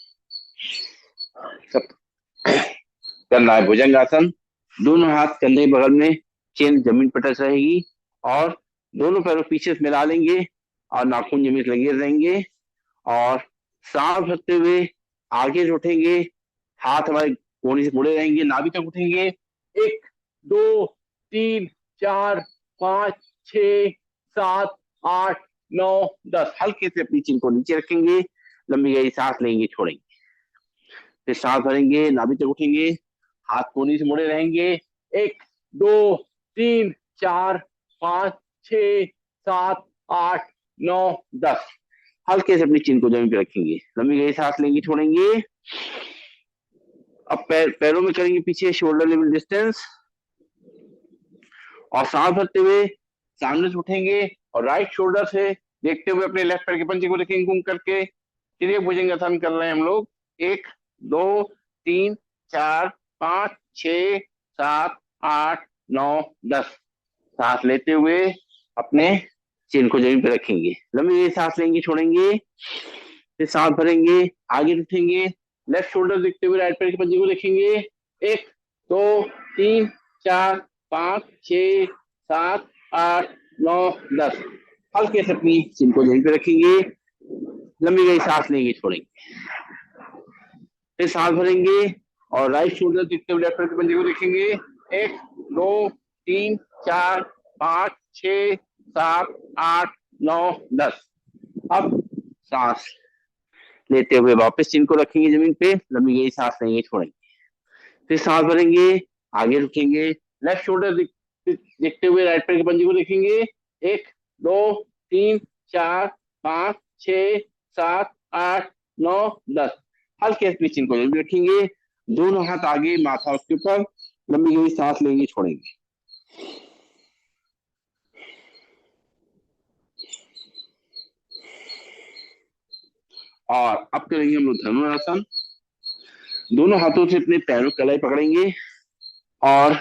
सब करना है भुजंग आसन। दोनों हाथ कंधे बगल में, चेन जमीन पर टच रहेगी, और दोनों पैरों पीछे से मिला लेंगे, और नाखून जमीन लगे रहेंगे, और सांस भरते हुए आगे उठेंगे, हाथ हमारे कोहनी से मुड़े रहेंगे, नाभि तक उठेंगे। 1 2 3 4 5 6 7 8 9 10। हल्के से अपनी चिन को नीचे रखेंगे, लंबी गहरी सांस लेंगे, छोड़ेंगे। फिर सांस भरेंगे, नाभि तक उठेंगे, हाथ कोहनी से मुड़े रहेंगे। 1 2 3 4 5 6 7 8 9 10। हल्के से अपनी चिन को जमीन पे रखेंगे, लंबी गहरी सांस लेंगे, छोड़ेंगे। अब पैरों में करेंगे पीछे शोल्डर लेवल डिस्टेंस, और सांस भरते हुए सामने से उठेंगे, और राइट शोल्डर से देखते हुए अपने लेफ्ट पैर के पंजे को रखेंगे घूम करके। चलिए भुजंगासन कर रहे हैं हम लोग। 1 2 3 4 5 6 7 8 9 10। सांस लेते हुए अपने चिन को जमीन पे रखेंगे, लंबी सांस लेंगे, छोड़ेंगे। फिर सांस भरेंगे, आगे उठेंगे, लेफ्ट शोल्डर देखते हुए राइट पैर के पंजे को देखेंगे। 1 2 3 4 5 6 7 8 9 10। हल्के से अपनी चिन को जमीन पे रखेंगे, लंबी गई सांस लेंगे, छोड़ेंगे। फिर सांस भरेंगे, और राइट शोल्डर देखते हुए लेफ्ट पैर के पंजे को देखेंगे। 1 2 3 4 5 6 7 8 9 10। अब सांस लेते हुए वापस चिन को रखेंगे जमीन पे, लंबी गई सांस लेंगे, छोड़ेंगे। फिर सांस भरेंगे, आगे रुकेंगे, लेफ्ट शोल्डर देखते हुए राइट पैर के पंजे को देखेंगे। 1 2 3 4 5 6 7 8 9 10। हल्के से चिन को जमीन रखेंगे, दोनों हाथ आगे, माथा उसके ऊपर, लंबी गई सांस लेंगे, छोड़ेंगे। और अब करेंगे हम लोग धनुरासन। दोनों हाथों से अपने पैरों कलाई पकड़ेंगे, और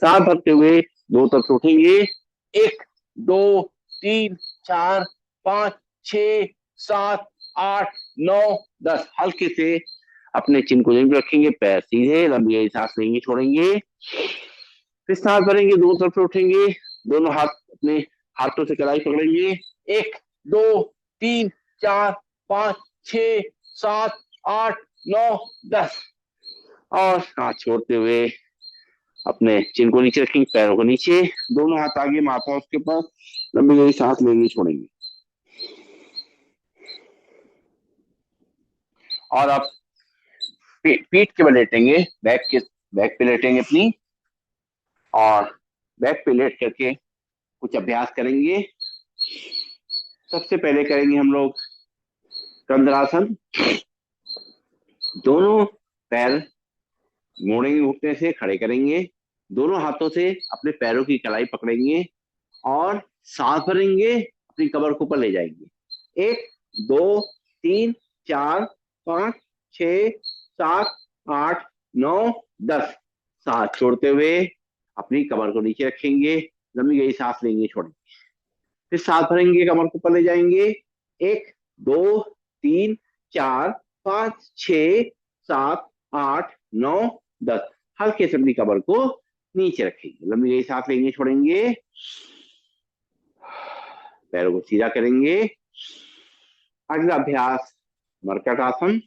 सांस भरते हुए दो तरफ उठेंगे। 1 2 3 4 5 6 7 8 9 10। हल्के से अपने चिन को जमीन रखेंगे, पैर सीधे, लंबी गहरी सांस लेंगे, छोड़ेंगे। फिर सांस भरेंगे, दोनों तरफ से उठेंगे, दोनों हाथ अपने हाथों से कलाई पकड़ेंगे। 1 2 3 4 5 6 7 8 9 10। और हाथ छोड़ते हुए अपने चिन को नीचे रखेंगे, पैरों को नीचे, दोनों हाथ आगे, माथा उसके ऊपर, लंबी गहरी सांस लेंगे, छोड़ेंगे। और आप पीठ के बल लेटेंगे, बैक पे लेटेंगे अपनी, और बैक पे लेट करके कुछ अभ्यास करेंगे। सबसे पहले करेंगे हम लोग कंद्रासन। दोनों पैर मोड़ेंगे, घुटने से खड़े करेंगे, दोनों हाथों से अपने पैरों की कलाई पकड़ेंगे और सांस भरेंगे, अपनी कमर को ऊपर ले जाएंगे। 1 2 3 4 5 6 7 8 9 10। सांस छोड़ते हुए अपनी कमर को नीचे रखेंगे, लंबी गहरी सांस लेंगे, छोड़ेंगे, फिर सांस भरेंगे, कमर को ऊपर ले जाएंगे। 1 2 3 4 5 6 7 8 9 10। हल्के से अपनी कमर को नीचे रखेंगे, लंबी गहरी सांस लेंगे, छोड़ेंगे, पैरों को सीधा करेंगे। अगला अभ्यास मरकट आसन।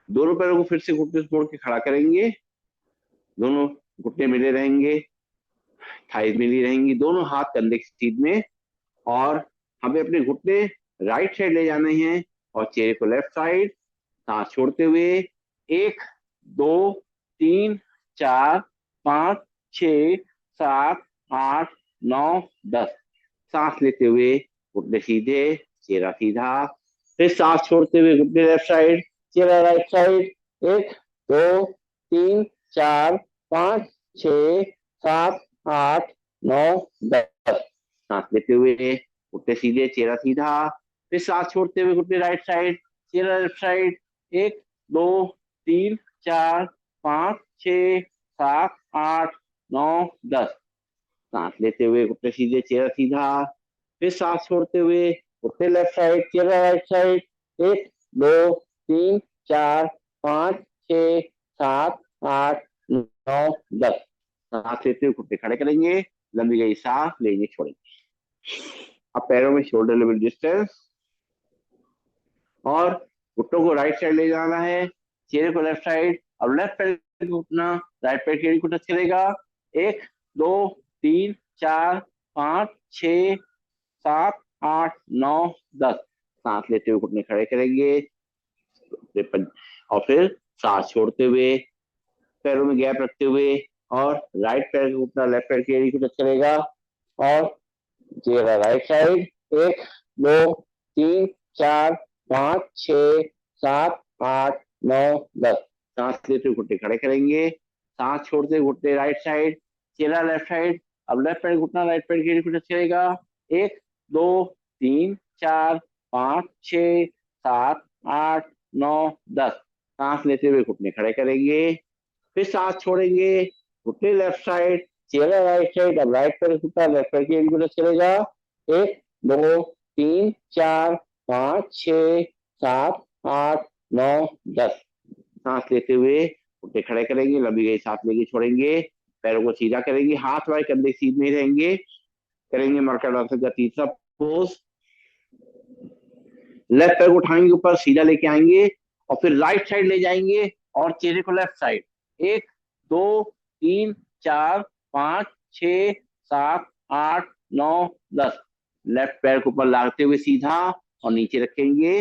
दोनों पैरों को फिर से घुटने से मोड़ के खड़ा करेंगे, दोनों घुटने मिले रहेंगे, थाइज मिली रहेंगी, दोनों हाथ कंधे की सीध में, और हमें अपने घुटने राइट साइड ले जाने हैं और चेहरे को लेफ्ट साइड। सांस छोड़ते हुए 1 2 3 4 5 6 7 8 9 10। सांस लेते हुए घुटने सीधे, चेहरा सीधा, फिर सांस छोड़ते हुए घुटने लेफ्ट साइड, चेहरा राइट साइड। 1 2 3 4 5 6 7 8 9 10। सांस लेते हुए घुटने सीधे, चेहरा सीधा, फिर सांस छोड़ते हुए घुटने राइट साइड, चेहरा लेफ्ट साइड। 1 2 3 4 5 6 7 8 9 10। सांस लेते हुए घुटने सीधे, चेहरा सीधा, फिर सांस छोड़ते हुए घुटने लेफ्ट साइड, चेहरा राइट साइड। 1 2 3 4 5 6 7 8 9 10। सांस लेते हुए घुटने खड़े करेंगे, लंबी गई सांस लेंगे, छोड़ेंगे। अब पैरों में शोल्डर लेवल डिस्टेंस, और घुटनों को राइट साइड ले जाना है, चेहरे को लेफ्ट साइड। अब लेफ्ट पैर घुटना राइट पैर की एड़ी को टच करेगा। 1 2 3 4 5 6 7 8 9 10। सांस लेते हुए घुटने खड़े करेंगे, और फिर सांस छोड़ते हुए पैरों में गैप रखते हुए, और राइट पैर का घुटना लेफ्ट पैर की एड़ी को टच करेगा, और चेहरा राइट साइड। 1 2 3 4 5 6 7 8 9 10। सांस लेते हुए घुटने खड़े करेंगे, सांस छोड़ते हुए घुटने राइट साइड, चेहरा लेफ्ट साइड। अब लेफ्ट पैर घुटना राइट पैर की एड़ी को टच करेगा। 1 2 3 4 5 6 7 8 9 10। सांस लेते हुए घुटने खड़े करेंगे, फिर सांस छोड़ेंगे, घुटने लेफ्ट साइड, चेहरा राइट साइड। अब राइट पैर घुटना लेफ्ट पैर की एड़ी को टच करेगा। 1 2 3 4 5 6 7 8 9 10। सांस लेते हुए घुटने खड़े करेंगे, लंबी गई सांस लेंगे, छोड़ेंगे, पैरों को सीधा करेंगे, हाथ हमारे कंधे सीध में रहेंगे। करेंगे मरकट आसन का तीसरा पोज। लेफ्ट पैर को उठाएंगे, ऊपर सीधा लेके आएंगे, और फिर राइट साइड ले जाएंगे और चेहरे को लेफ्ट साइड। 1 2 3 4 5 6 7 8 9 10। लेफ्ट पैर को ऊपर लाते हुए सीधा और नीचे रखेंगे,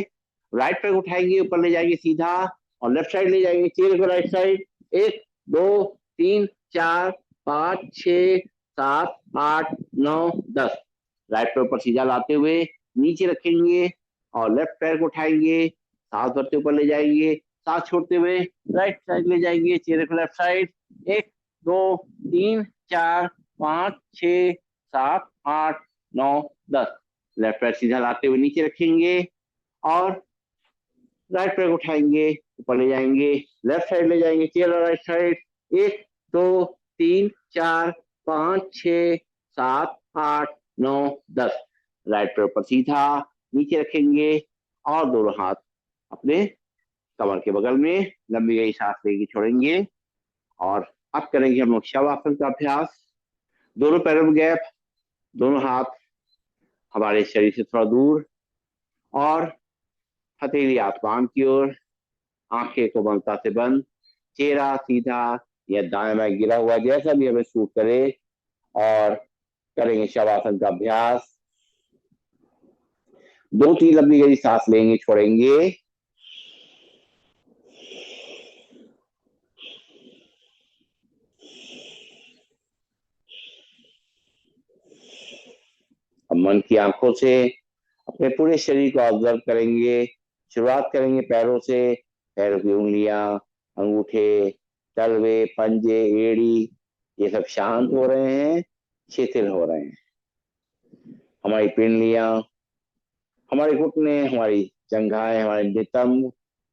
राइट पैर को उठाएंगे, ऊपर ले जाएंगे सीधा, और लेफ्ट साइड ले जाएंगे, चेहरे को राइट साइड। 1 2 3 4 5 6 7 8 9 10। राइट पैर ऊपर सीधा लाते हुए नीचे रखेंगे, और लेफ्ट पैर को उठाएंगे, सांस भरते ऊपर ले जाएंगे, सांस छोड़ते हुए राइट साइड ले जाएंगे, चेहरे को लेफ्ट साइड। 1 2 3 4 5 6 7 8 9 10। लेफ्ट पैर सीधा लाते हुए नीचे रखेंगे, और राइट पैर को उठाएंगे, ऊपर ले जाएंगे, लेफ्ट साइड ले जाएंगे, चेहरा राइट साइड। 1 2 3 4 5 6 7 8 9 10। राइट पैर ऊपर सीधा नीचे रखेंगे, और दोनों हाथ अपने कमर के बगल में, लंबी गई सांस लेके छोड़ेंगे। और अब करेंगे हम लोग शवासन का अभ्यास। दोनों पैरों में गैप, दोनों हाथ हमारे शरीर से थोड़ा दूर, और हथेली आसमान की ओर, आंखें कोमलता से बंद, चेहरा सीधा या दाएं बाएं गिरा हुआ, जैसा भी हमें सूट करे। और करेंगे शवासन का अभ्यास। 2-3 लंबी गहरी सांस लेंगे, छोड़ेंगे। अब मन की आंखों से अपने पूरे शरीर को ऑब्जर्व करेंगे। शुरुआत करेंगे पैरों से। पैरों की उंगलियां, अंगूठे, तलवे, पंजे, एड़ी, ये सब शांत हो रहे हैं, शिथिल हो रहे हैं। हमारी पिंडलियां, हमारे घुटने, हमारी जंघाएं, हमारे नितंब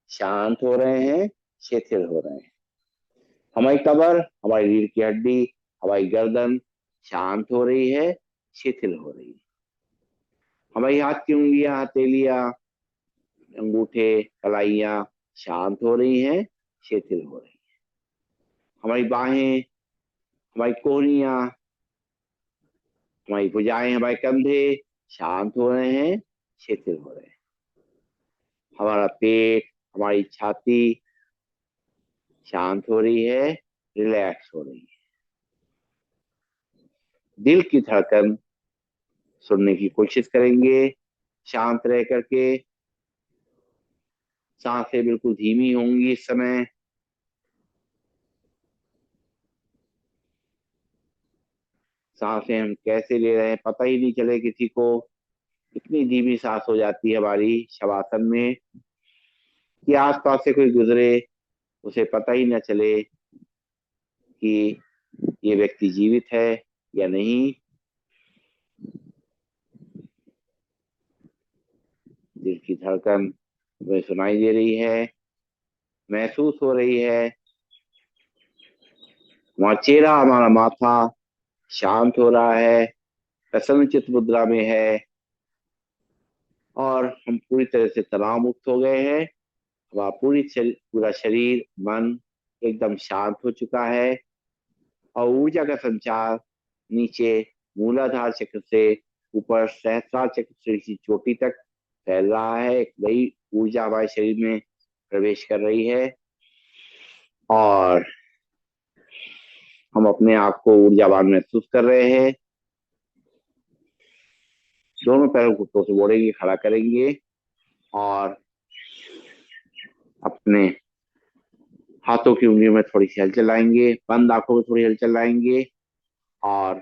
शांत हो रहे हैं, शिथिल हो रहे हैं। हमारी कमर, हमारी रीढ़ की हड्डी, हमारी गर्दन शांत हो रही है, शिथिल हो रही है। हमारी हाथ की उंगलियां, हथेलियां, अंगूठे, कलाइयां शांत हो रही हैं, शिथिल हो रही हैं। हमारी बाहें, हमारी कोहनियां, हमारी भुजाएं, हमारे कंधे शांत हो रहे हैं, शिथिल हो रहे हैं। हमारा पेट, हमारी छाती शांत हो रही है, रिलैक्स हो रही है। दिल की धड़कन सुनने की कोशिश करेंगे, शांत रह करके। सांसें बिल्कुल धीमी होंगी इस समय। सांसें हम कैसे ले रहे हैं पता ही नहीं चले किसी को। इतनी धीमी सांस हो जाती है हमारी शवासन में कि आसपास से कोई गुजरे, उसे पता ही न चले कि ये व्यक्ति जीवित है या नहीं। दिल की धड़कन हमें सुनाई दे रही है, महसूस हो रही है। हमारा चेहरा, हमारा माथा शांत हो रहा है, प्रसन्न चित्त मुद्रा में है। और हम पूरी तरह से तनाव मुक्त हो गए हैं। हमारा पूरा शरीर, मन एकदम शांत हो चुका है। और ऊर्जा का संचार नीचे मूलाधार चक्र से ऊपर सहस्त्रार चक्र की चोटी तक फैल रहा है। एक नई ऊर्जा हमारे शरीर में प्रवेश कर रही है। और हम अपने आप को ऊर्जावान महसूस कर रहे हैं। दोनों पैरों को घुटनों से मोड़ेंगे, खड़ा करेंगे और अपने हाथों की उंगलियों में थोड़ी सी हलचल लाएंगे, बंद आंखों में थोड़ी हलचल लाएंगे। और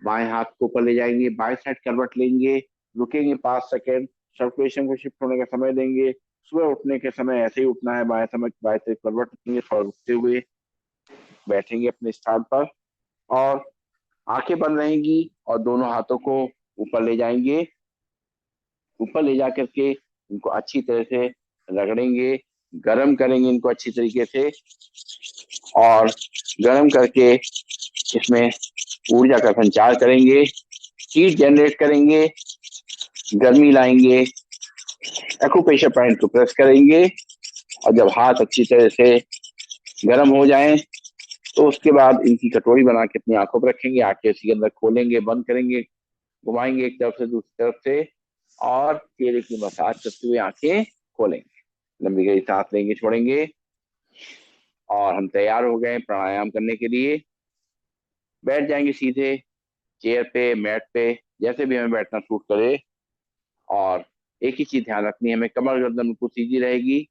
बाएं हाथ को ऊपर ले जाएंगे, बाएं साइड करवट लेंगे, रुकेंगे 5 सेकेंड, सर्कुलेशन को शिफ्ट होने का समय देंगे। सुबह उठने के समय ऐसे ही उठना है, बाएं से करवट लेंगे, थोड़ा रुकते हुए बैठेंगे अपने स्थान पर। और आंखें बंद रहेंगी और दोनों हाथों को ऊपर ले जाएंगे। ऊपर ले जा करके इनको अच्छी तरह से रगड़ेंगे, गरम करेंगे इनको अच्छी तरीके से। और गरम करके इसमें ऊर्जा का संचार करेंगे, हीट जनरेट करेंगे, गर्मी लाएंगे। एक्यूप्रेशर पॉइंट को प्रेस करेंगे। और जब हाथ अच्छी तरह से गर्म हो जाएं तो उसके बाद इनकी कटोरी बना के अपनी आंखों पर रखेंगे। आंखें इसके अंदर खोलेंगे, बंद करेंगे, घुमाएंगे एक तरफ से दूसरी तरफ से। और चेहरे की मसाज करते हुए आंखें खोलेंगे, लंबी गहरी सांस लेंगे, छोड़ेंगे। और हम तैयार हो गए प्राणायाम करने के लिए। बैठ जाएंगे सीधे चेयर पे, मैट पे, जैसे भी हमें बैठना सूट करे। और एक ही चीज ध्यान रखनी है हमें, कमर गर्दन बिल्कुल सीधी रहेगी,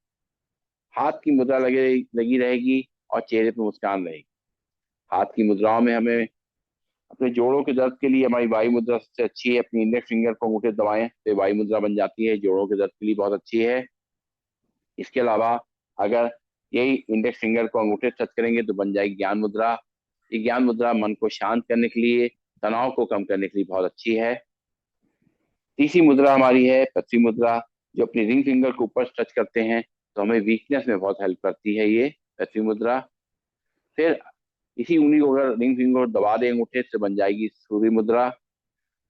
हाथ की मुद्रा लगी रहेगी और चेहरे पे मुस्कान रहेगी। हाथ की मुद्राओं में हमें अपने जोड़ों के दर्द के लिए हमारी वायु मुद्रा सबसे अच्छी है। अपनी इंडेक्स फिंगर को अंगूठे दबाएं तो वायु मुद्रा बन जाती है, जोड़ों के दर्द के लिए बहुत अच्छी है। इसके अलावा अगर यही इंडेक्स फिंगर को अंगूठे टच करेंगे तो बन जाएगी ज्ञान मुद्रा। ये ज्ञान मुद्रा मन को शांत करने के लिए, तनाव को कम करने के लिए बहुत अच्छी है। तीसरी मुद्रा हमारी है पृथ्वी मुद्रा, जो अपनी रिंग फिंगर को ऊपर टच करते हैं तो हमें वीकनेस में बहुत हेल्प करती है ये पृथ्वी मुद्रा। फिर इसी उंगली को अगर रिंग फिंगर को दबा दें अंगूठे से, बन जाएगी सूर्य मुद्रा,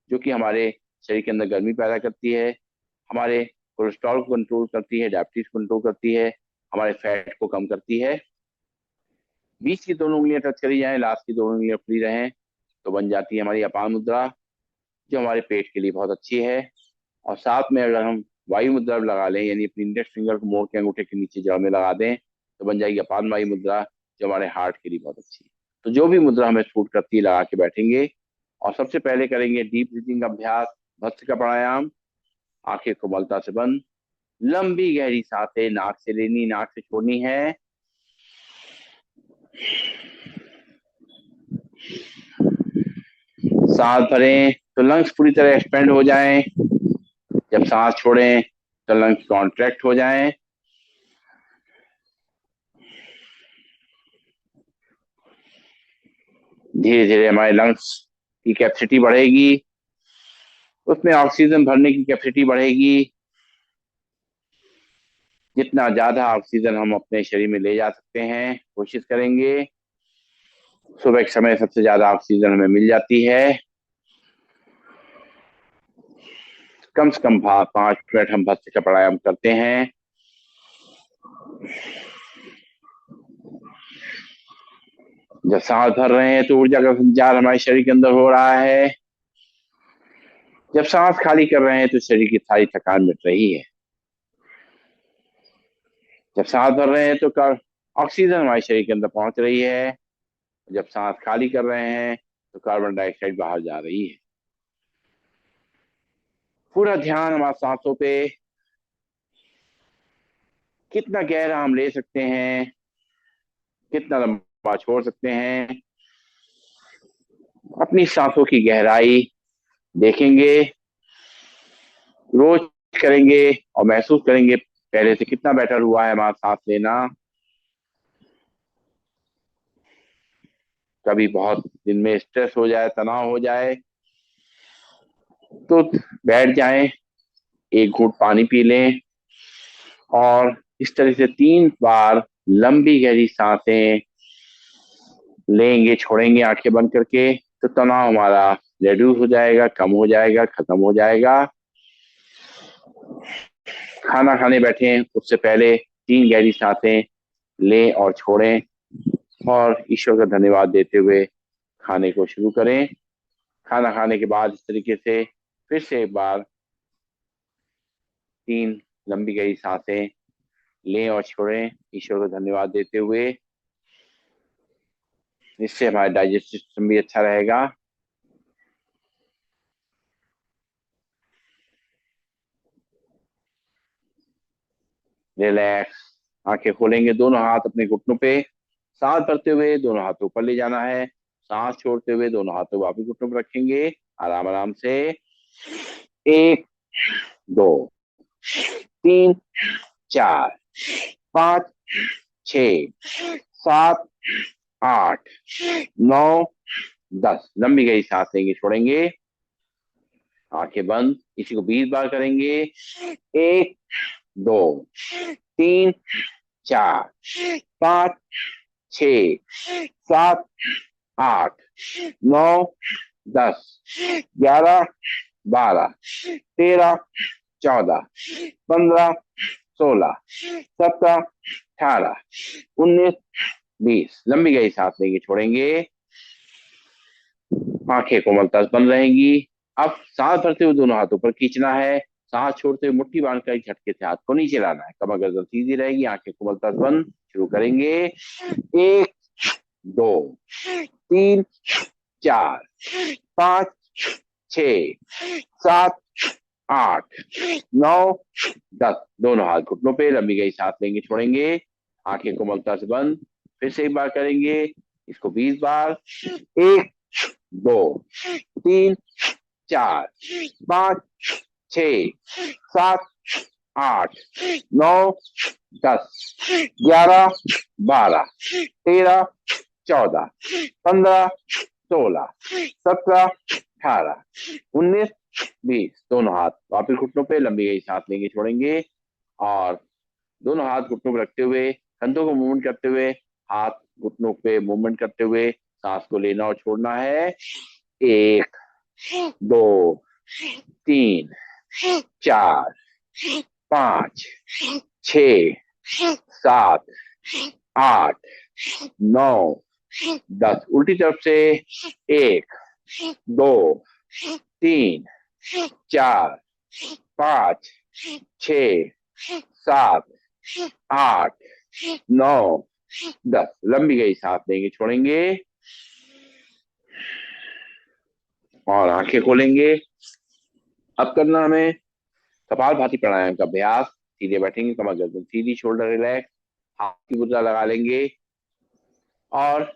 जो कि हमारे शरीर के अंदर गर्मी पैदा करती है, हमारे कोलेस्ट्रॉल को कंट्रोल करती है, डायबिटीज को कंट्रोल करती है, हमारे फैट को कम करती है। बीच की दोनों उंगलियां टच करी जाए, लास्ट की दोनों उंगलियां खुली रहें तो बन जाती है हमारी अपान मुद्रा, जो हमारे पेट के लिए बहुत अच्छी है। और साथ में अगर हम वायु मुद्रा लगा लें, यानी अपनी इंडेक्स फिंगर को मोड़ के अंगूठे के नीचे जड़ में लगा दें, तो बन जाएगी अपान वायु मुद्रा, जो हमारे हार्ट के लिए बहुत अच्छी है। तो जो भी मुद्रा हमें सूट करती है लगा के बैठेंगे, और सबसे पहले करेंगे डीप ब्रीथिंग अभ्यास, भस्त्रिका प्राणायाम। आंखें कोमलता से बंद, लंबी गहरी सांसें नाक से लेनी, नाक से छोड़नी है। सांस भरें तो लंग्स पूरी तरह एक्सपेंड हो जाएं। जब सांस छोड़ें तो लंग्स कॉन्ट्रैक्ट हो जाएं। धीरे धीरे हमारे लंग्स की कैपेसिटी बढ़ेगी, उसमें ऑक्सीजन भरने की कैपेसिटी बढ़ेगी। जितना ज्यादा ऑक्सीजन हम अपने शरीर में ले जा सकते हैं कोशिश करेंगे। सुबह के समय सबसे ज्यादा ऑक्सीजन हमें मिल जाती है। कम से कम 5 मिनट हम भस्त्रिका प्राणायाम करते हैं। जब सांस भर रहे हैं तो ऊर्जा का संचार हमारे शरीर के अंदर हो रहा है। जब सांस खाली कर रहे हैं तो शरीर की सारी थकान मिट रही है। जब सांस भर रहे हैं तो ऑक्सीजन हमारे शरीर के अंदर पहुंच रही है। जब सांस खाली कर रहे हैं तो कार्बन डाइऑक्साइड बाहर जा रही है। पूरा ध्यान हमारे सांसों पे, कितना गहरा हम ले सकते हैं, कितना लंबा छोड़ सकते हैं, अपनी सांसों की गहराई देखेंगे, रोज करेंगे और महसूस करेंगे पहले से कितना बेटर हुआ है हमारा सांस लेना। कभी बहुत दिन में स्ट्रेस हो जाए, तनाव हो जाए, तो बैठ जाएं, एक घूंट पानी पी लें और इस तरह से 3 बार लंबी गहरी सांसें लेंगे, छोड़ेंगे आंखें बंद करके, तो तनाव हमारा रिड्यूस हो जाएगा, कम हो जाएगा, खत्म हो जाएगा। खाना खाने बैठे उससे पहले 3 गहरी सांसें लें और छोड़ें, और ईश्वर का धन्यवाद देते हुए खाने को शुरू करें। खाना खाने के बाद इस तरीके से फिर से एक बार 3 लंबी गहरी सांसें लें और छोड़ें, ईश्वर को धन्यवाद देते हुए। इससे हमारा डाइजेस्टिव सिस्टम भी अच्छा रहेगा। रिलैक्स, आंखें खोलेंगे, दोनों हाथ अपने घुटनों पे, सांस भरते हुए दोनों हाथों ऊपर ले जाना है, सांस छोड़ते हुए दोनों हाथों वापस घुटनों पर रखेंगे, आराम आराम से। 1 2 3 4 5 6 7 8 9 10। लंबी गई सांस लेंगे, छोड़ेंगे, आंखें बंद। इसी को 20 बार करेंगे। 1 2 3 4 5 6 7 8 9 10 11 12 13 14 15 16 17 18 19 20। लंबी गई सांस लेंगे, छोड़ेंगे, आंखें कोमलता से बंद रहेंगी। अब सांस भरते हुए दोनों हाथों पर खींचना है, सांस छोड़ते हुए मुट्ठी बांधकर झटके से हाथ को नीचे लाना है। कमर गर्दन सीधी रहेगी, आंखें कोमलता से बंद। शुरू करेंगे। 1 2 3 4 5 6 7 8 9 10। दोनों हाथ घुटनों पे, लंबी गई सांस लेंगे, छोड़ेंगे, आंखें कोमलता से बंद। फिर से एक बार करेंगे, इसको 20 बार। 1 2 3 4 5 6 7 8 9 10 11 12 13 14 15 16 17 18 19 20। दोनों हाथ वापिस घुटनों पे, लंबी गई सांस लेंगे, छोड़ेंगे, और दोनों हाथ घुटनों पे रखते हुए, कंधों को मूवमेंट करते हुए, हाथ घुटनों पे मूवमेंट करते हुए सांस को लेना और छोड़ना है। 1 2 3 4 5 6 7 8 9 10। उल्टी तरफ से 1 2 3 4 5 छ, 7, 8, 9, 10। लंबी गई सांस लेंगे, छोड़ेंगे और आंखें खोलेंगे। अब करना हमें कपालभाति प्राणायाम का अभ्यास। सीधे बैठेंगे, कमर गर्दन सीधी, शोल्डर रिलैक्स, हाथ की मुद्रा लगा लेंगे और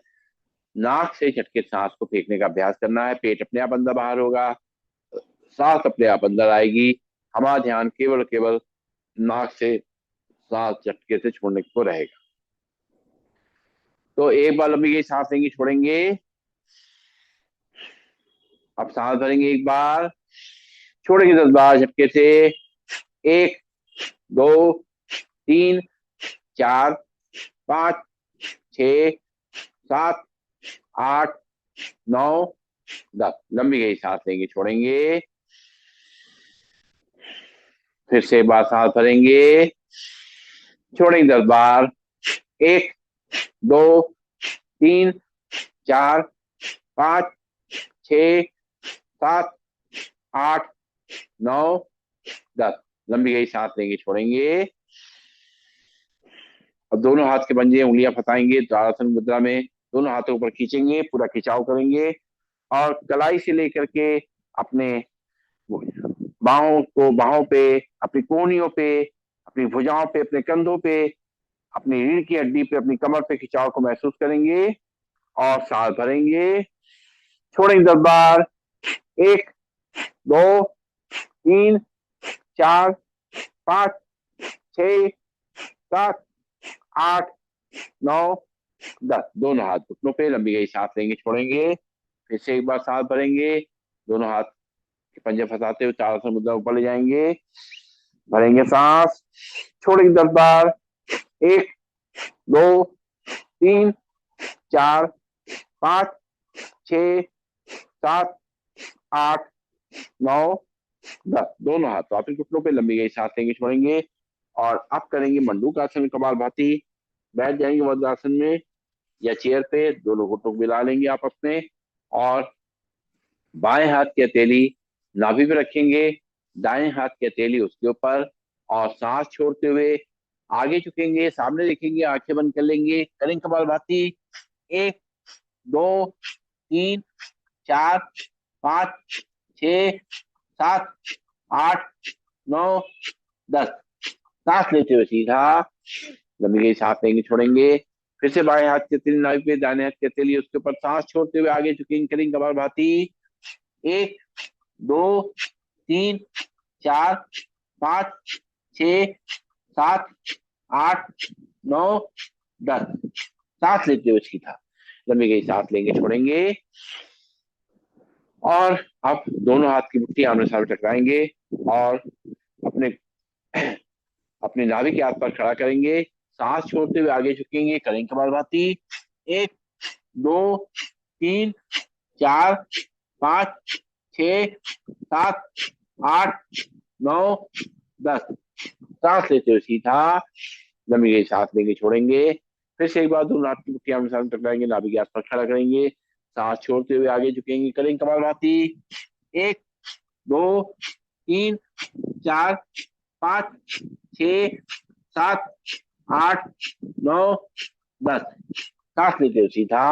नाक से झटके सांस को फेंकने का अभ्यास करना है। पेट अपने आप अंदर बाहर होगा, सांस अपने आप अंदर आएगी। हमारा ध्यान केवल केवल नाक से सांस झटके से छोड़ने को रहेगा। तो एक बार लंबी गई सांस लेंगे, छोड़ेंगे। अब सांस भरेंगे एक बार, छोड़ेंगे 10 बार झटके से। 1, 2, 3, 4, 5, 6, 7, 8, 9, 10। लंबी गई सांस लेंगे, छोड़ेंगे। फिर से एक बार सांस भरेंगे, छोड़ेंगे 10 बार। 1, 2, 3, 4, 5, 6, 7, 8, 9, 10। लंबी गई सांस लेंगे, छोड़ेंगे। अब दोनों हाथ के पंजे उंगलियां फंसाएंगे ताड़ासन मुद्रा में, दोनों हाथों ऊपर खींचेंगे, पूरा खिंचाव करेंगे और कलाई से लेकर के अपने बाहों पे, अपनी कोहनियों पे, अपनी भुजाओं पे, अपने कंधों पे, अपनी रीढ़ की हड्डी पे, अपनी कमर पे खिंचाव को महसूस करेंगे और सांस भरेंगे, छोड़ेंगे 10 बार। 1, 2, 3, 4, 5, 6, 7, 8, 9, 10। दोनों हाथ घुटनों पे, लंबी गई सांस लेंगे, छोड़ेंगे। फिर से एक बार सांस भरेंगे, दोनों हाथ के पंजे फंसाते हुए ताड़ासन मुद्रा ऊपर ले जाएंगे, भरेंगे सांस, छोड़ेंगे 10 बार। 1, 2, 3, 4, 5, 6, 7, 8, 9, 10। दोनों हाथ वापिस घुटनों पे, लंबी गई सांस लेंगे, छोड़ेंगे और अब करेंगे मंडूकासन, कपालभाति। बैठ जाएंगे वज्रासन में या चेयर पे, दोनों घुटनों को मिला लेंगे आपस में और बाएं हाथ की हथेली नाभि पे रखेंगे, दाएं हाथ की हथेली उसके ऊपर और सांस छोड़ते हुए आगे झुकेंगे, सामने देखेंगे, आंखें बंद कर लेंगे, करेंगे कपालभाति। 1, 2, 3, 4, 5, 6, 7, 8, 9, 10। सांस लेते हुए सीधा लंबी गई सांस लेंगे, छोड़ेंगे। फिर से बाएं हाथ के हथेली नाभि पे, दाएं हाथ के हथेली उसके ऊपर, सांस छोड़ते हुए आगे झुकेंगे, करेंगे कपालभाति। 1, 2, 3, 4, 5, 6, 7, 8, 9, 10। सांस लेते हुए सीधा लंबी गई सांस लेंगे, छोड़ेंगे और अब दोनों हाथ की मुट्ठी आमने सामने टकराएंगे और अपने अपनी नाभि के आसपास खड़ा करेंगे, सांस छोड़ते हुए आगे झुकेंगे, करेंगे कपालभाति। 1, 2, 3, 4, 5, 6, 7, 8, 9, 10। सांस लेते हुए सीधा लंबी गई सांस लेंगे, छोड़ेंगे। फिर से एक बार दोनों हाथ की मुट्ठी आमने सामने टकराएंगे, नाभि के आसपास खड़ा करेंगे, सांस छोड़ते हुए आगे झुकेंगे, करेंगे कपालभाति। 1, 2, 3, 4, 5, 6, 7, 8, 9, 10। सांस लेते हुए सीधा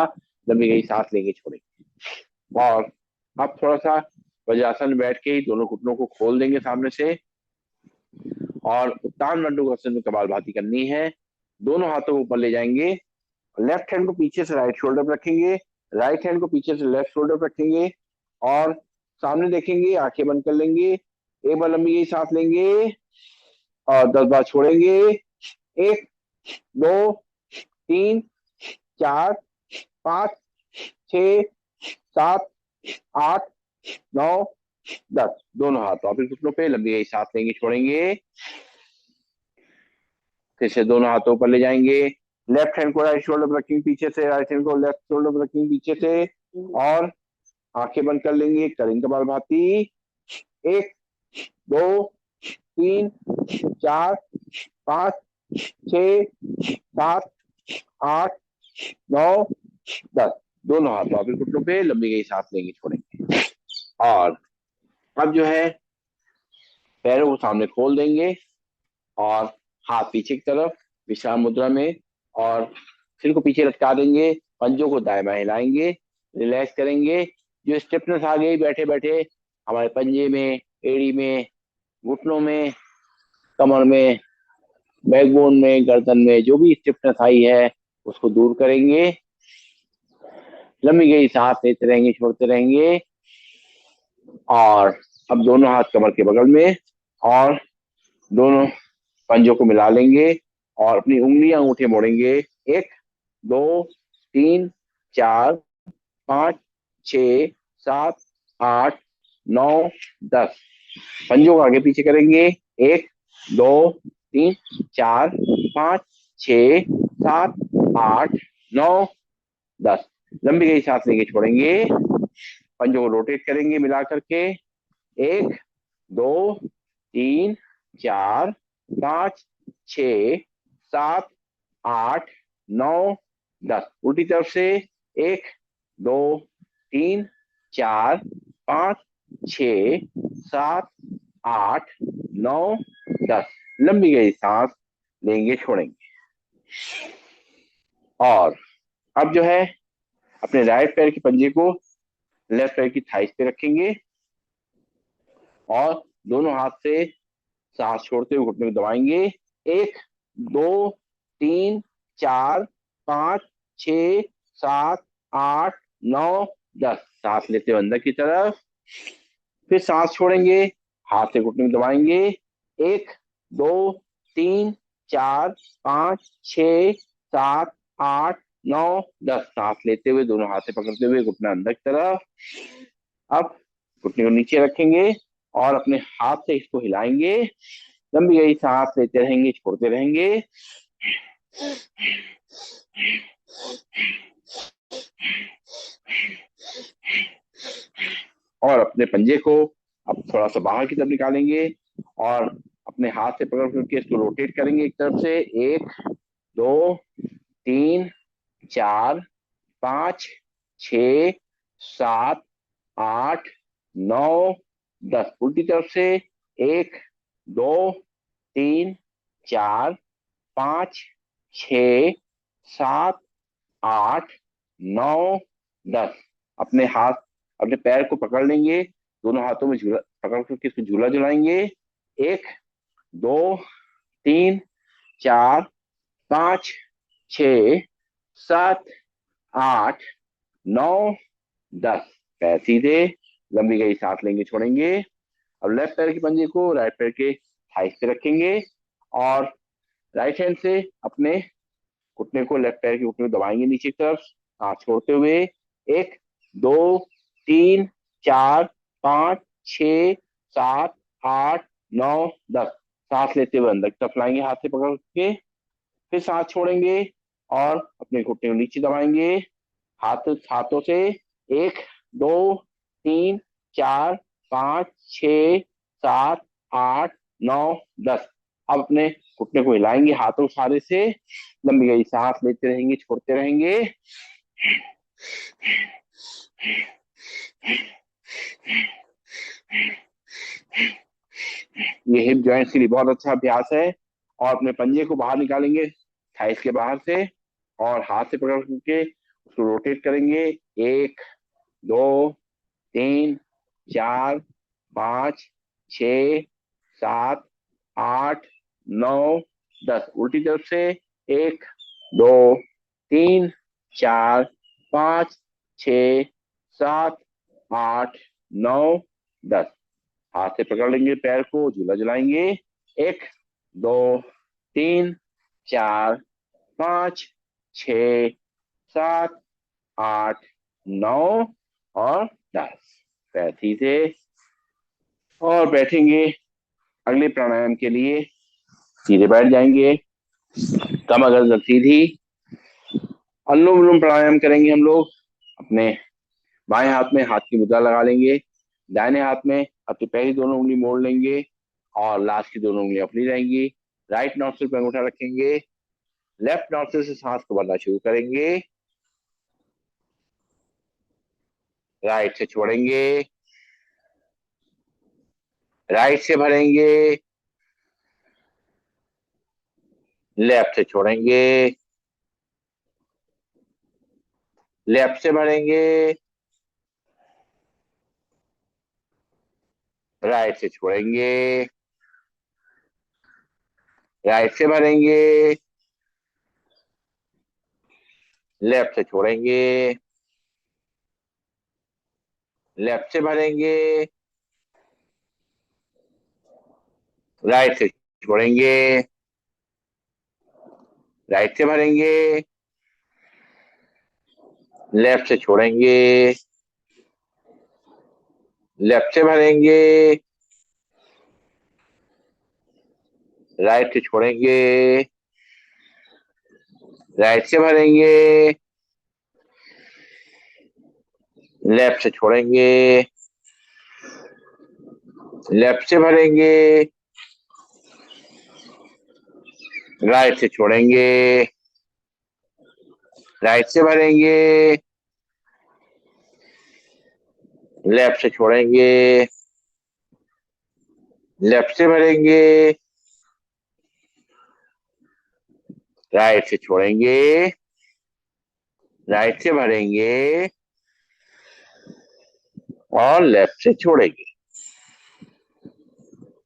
लंबी गई सांस लेंगे, छोड़ेंगे और अब थोड़ा सा वज्रासन में बैठ के ही दोनों घुटनों को खोल देंगे सामने से और उत्तान मंडूकासन में कपालभाति करनी है। दोनों हाथों को ऊपर ले जाएंगे, लेफ्ट हैंड को पीछे से राइट शोल्डर पर रखेंगे, राइट हैंड को पीछे से लेफ्ट शोल्डर पर रखेंगे और सामने देखेंगे, आंखें बंद कर लेंगे। एक बार लंबी गई सांस लेंगे और 10 बार छोड़ेंगे। 1, 2, 3, 4, 5, 6, 7, 8, 9, 10। दोनों हाथ वापिस घुटनों पे, लंबी गई सांस लेंगे, छोड़ेंगे। फिर से दोनों हाथों पर ले जाएंगे, लेफ्ट हैंड को राइट शोल्डर पर रखेंगे पीछे से, राइट हैंड को लेफ्ट शोल्डर पर रखेंगे पीछे से और आंखें बंद कर लेंगे, करेंगे कपालभाति। 1, 2, 3, 4, 5, 6, 7, 8, 9, 10। दोनों हाथ वापिस घुटनों पे, लंबी गई सांस लेंगे, छोड़ेंगे और अब जो है पैरों को सामने खोल देंगे और हाथ पीछे की तरफ विश्राम मुद्रा में, और सिर को पीछे लटका देंगे, पंजों को दाएं बाएं हिलाएंगे, रिलैक्स करेंगे। जो स्टिफनेस आ गई बैठे बैठे हमारे पंजे में, एड़ी में, घुटनों में, कमर में, बैकबोन में, गर्दन में जो भी स्टिफनेस आई है उसको दूर करेंगे। लंबी गई सांस लेते रहेंगे, छोड़ते रहेंगे। और अब दोनों हाथ कमर के बगल में, और दोनों पंजों को मिला लेंगे और अपनी उंगलियां अंगूठे मोड़ेंगे। 1 2 3 4 5 6 7 8 9 10। पंजों को आगे पीछे करेंगे। 1 2 3 4 5 6 7 8 9 10। लंबी गई सांस लेंगे, छोड़ेंगे। पंजों को रोटेट करेंगे मिला करके। 1 2 3 4 5 6 7 8 9 10। उल्टी तरफ से। 1 2 3 4 5 6 7 8 9 10। लंबी गई सांस लेंगे, छोड़ेंगे। और अब जो है अपने राइट पैर के पंजे को लेफ्ट पैर की थाइस पे रखेंगे और दोनों हाथ से सांस छोड़ते हुए घुटने को दबाएंगे। 1 2 3 4 5 6 7 8 9 10। सांस लेते हुए अंदर की तरफ, फिर सांस छोड़ेंगे, हाथ से घुटने को दबाएंगे। 1 2 3 4 5 6 7 8 9 10। सांस लेते हुए दोनों हाथ से पकड़ते हुए घुटना अंदर की तरफ। अब घुटने को नीचे रखेंगे और अपने हाथ से इसको हिलाएंगे। लंबी गई सांस लेते रहेंगे, छोड़ते रहेंगे। और अपने पंजे को अब थोड़ा सा बाहर की तरफ निकालेंगे और अपने हाथ से पकड़ करके इसको रोटेट करेंगे एक तरफ से। 1 2 3 4 5 6 7 8 9 10। उल्टी तरफ से। 1 2 3 4 5 6 7 8 9 10। अपने हाथ, अपने पैर को पकड़ लेंगे, दोनों हाथों में झूला पकड़ करके इसको झूला झुलाएंगे। 1 2 3 4 5 6 7 8 9 10। पैर सीधे, लंबी गई सांस लेंगे, छोड़ेंगे। अब लेफ्ट पैर के पंजे को राइट पैर के थाइस पे रखेंगे और राइट हैंड से अपने घुटने को, लेफ्ट पैर के घुटने को दबाएंगे नीचे की तरफ, सांस छोड़ते हुए। 1 2 3 4 5 6 7 8 9 10। सांस लेते हुए अंदर की तरफ लाएंगे हाथ से पकड़ के, फिर सांस छोड़ेंगे और अपने घुटने को नीचे दबाएंगे हाथों से। 1 2 3 4 5 6 7 8 9 10। अब अपने घुटने को हिलाएंगे हाथों सहारे से, लंबी गई सांस लेते रहेंगे, छोड़ते रहेंगे। ये हिप जॉइंट्स के लिए बहुत अच्छा अभ्यास है। और अपने पंजे को बाहर निकालेंगे थाइस के बाहर से और हाथ से पकड़ के उसको रोटेट करेंगे। 1 2 3 4 5 6 7 8 9 10। उल्टी तरफ से। 1 2 3 4 5 6 7 8 9 10। हाथ से पकड़ लेंगे, पैर को झूला झुलाएंगे। 1 2 3 4 5 6 7 8 9 और 10। पैर सीधे और बैठेंगे। अगले प्राणायाम के लिए सीधे बैठ जाएंगे, कमर गर्दन सीधी। अनुलोम विलोम प्राणायाम करेंगे हम लोग। अपने बाएं हाथ में हाथ की मुद्रा लगा लेंगे, दाहिने हाथ में अपनी पहली दोनों उंगली मोड़ लेंगे और लास्ट की दोनों उंगलियां अपनी रहेंगी। राइट नॉस्ट्रिल पर अंगूठा रखेंगे, लेफ्ट नॉस्ट्रिल से सांस को भरना शुरू करेंगे, राइट से छोड़ेंगे, राइट से भरेंगे, लेफ्ट से छोड़ेंगे, लेफ्ट से भरेंगे, राइट से छोड़ेंगे, राइट से भरेंगे, लेफ्ट से छोड़ेंगे, लेफ्ट से भरेंगे, राइट से छोड़ेंगे, राइट से भरेंगे, लेफ्ट से छोड़ेंगे, लेफ्ट से भरेंगे, राइट से छोड़ेंगे, राइट से भरेंगे, लेफ्ट से छोड़ेंगे, लेफ्ट से भरेंगे, राइट से छोड़ेंगे, राइट से भरेंगे, लेफ्ट से छोड़ेंगे, लेफ्ट से भरेंगे, राइट से छोड़ेंगे, राइट से भरेंगे और लेफ्ट से छोड़ेंगे।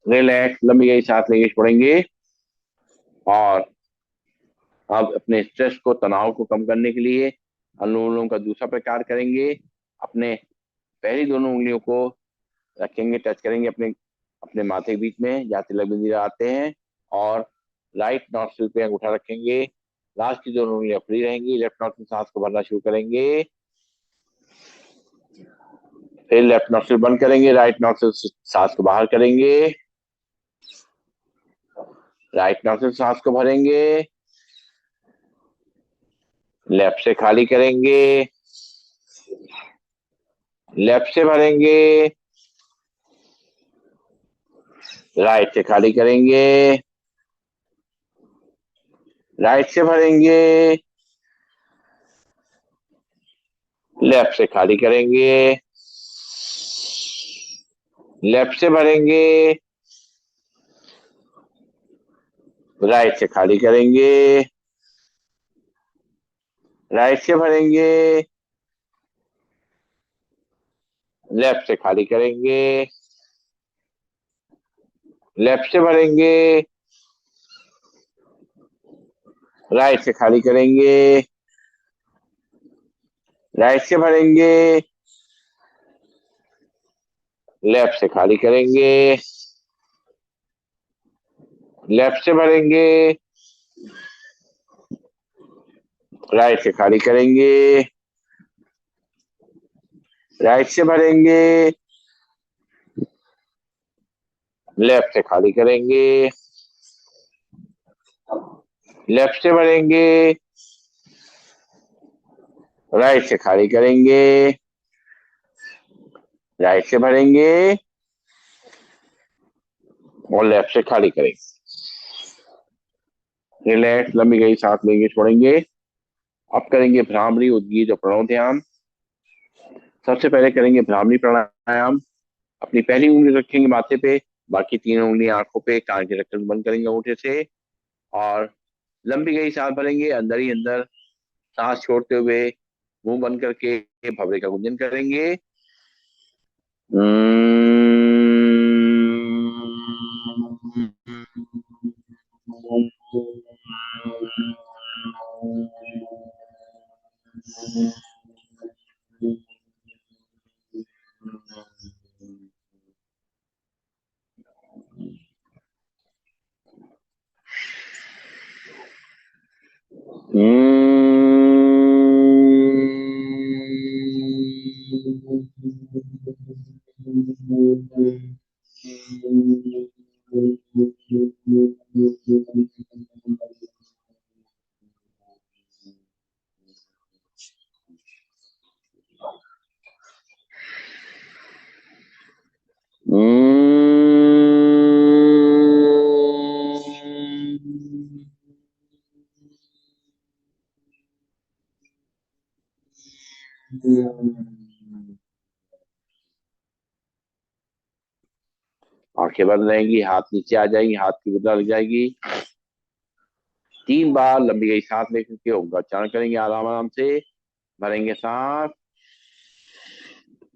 रिलैक्स, लंबी गई सांस लेंगे, छोड़ेंगे। और अब अपने स्ट्रेस को, तनाव को कम करने के लिए अनुलोम विलोम का दूसरा प्रकार करेंगे। अपने पहली दोनों उंगलियों को रखेंगे, टच करेंगे अपने अपने माथे के बीच में जहाँ तिलक बिंदी आते हैं, और राइट नॉस्ट्रिल पे अंगूठा रखेंगे। लास्ट की दोनों उंगलियां फ्री रहेंगी। लेफ्ट नॉस्ट्रिल सांस को भरना शुरू करेंगे, फिर लेफ्ट नॉस्ट्रिल बंद करेंगे, राइट नॉस्ट्रिल सांस को बाहर करेंगे, राइट नॉस्ट्रिल सांस को भरेंगे, लेफ्ट से खाली करेंगे, लेफ्ट से भरेंगे, राइट से खाली करेंगे, राइट से भरेंगे, लेफ्ट से खाली करेंगे, लेफ्ट से भरेंगे, राइट से खाली करेंगे, राइट से भरेंगे, लेफ्ट से खाली करेंगे, लेफ्ट से भरेंगे, राइट से खाली करेंगे, राइट से भरेंगे, लेफ्ट से खाली करेंगे, लेफ्ट से भरेंगे, राइट से खाली करेंगे, राइट से भरेंगे, लेफ्ट से खाली करेंगे, लेफ्ट से भरेंगे, राइट से खाली करेंगे, राइट से भरेंगे और लेफ्ट से खाली करेंगे। रिलैक्स, लंबी गई सांस लेंगे, छोड़ेंगे। अब करेंगे भ्रामरी, उद्गीत और प्रणव ध्यान। सबसे पहले करेंगे भ्रामरी प्राणायाम। अपनी पहली उंगली रखेंगे माथे पे, बाकी तीन उंगलियां आंखों पे, कान के ढक्कन बंद करेंगे अंगूठे से, और लंबी गई सांस भरेंगे अंदर ही अंदर, सांस छोड़ते हुए मुंह बंद करके भवरे का गुंजन करेंगे। आंखें बंद रहेंगी, हाथ नीचे आ जाएंगी, हाथ की मुद्रा लग जाएगी। 3 बार लंबी गई सांस लेकर के ओम का उच्चारण करेंगे आराम आराम से। भरेंगे सांस।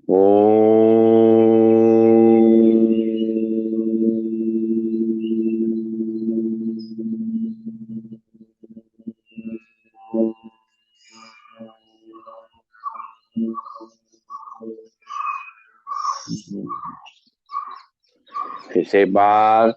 ओ। फिर से एक बार।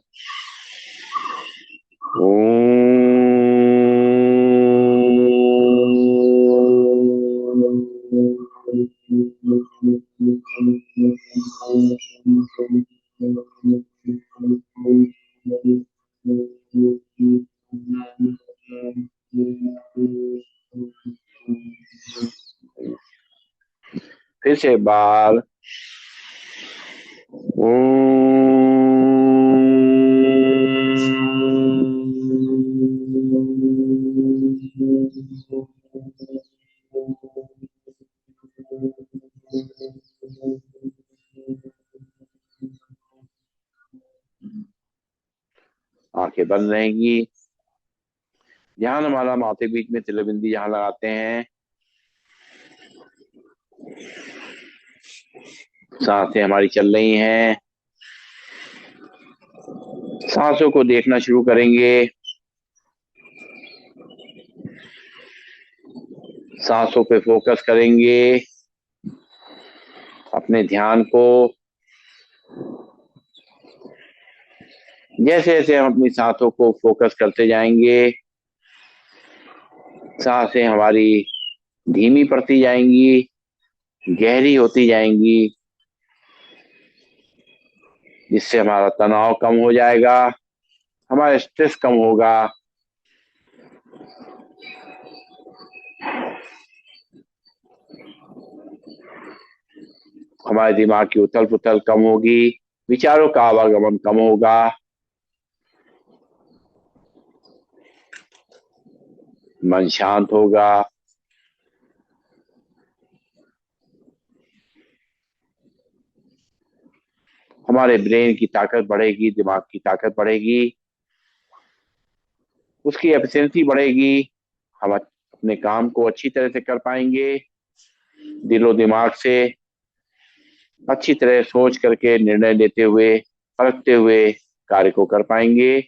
फिर से एक बार। आंखें बंद रहेंगी। ध्यान हमारा माथे बीच में तिलबिंदी जहां लगाते हैं। सांसें हमारी चल रही हैं। सांसों को देखना शुरू करेंगे। सांसों पे फोकस करेंगे अपने ध्यान को। जैसे जैसे हम अपनी सांसों को फोकस करते जाएंगे, सांसें हमारी धीमी पड़ती जाएंगी, गहरी होती जाएंगी, जिससे हमारा तनाव कम हो जाएगा, हमारा स्ट्रेस कम होगा। हमारे दिमाग की उथल पुथल कम होगी, विचारों का आवागमन कम होगा। मन शांत होगा। हमारे ब्रेन की ताकत बढ़ेगी, दिमाग की ताकत बढ़ेगी, उसकी एफिशिएंसी बढ़ेगी। हम अपने काम को अच्छी तरह से कर पाएंगे। दिलो दिमाग से अच्छी तरह सोच करके निर्णय लेते हुए, परखते हुए कार्य को कर पाएंगे।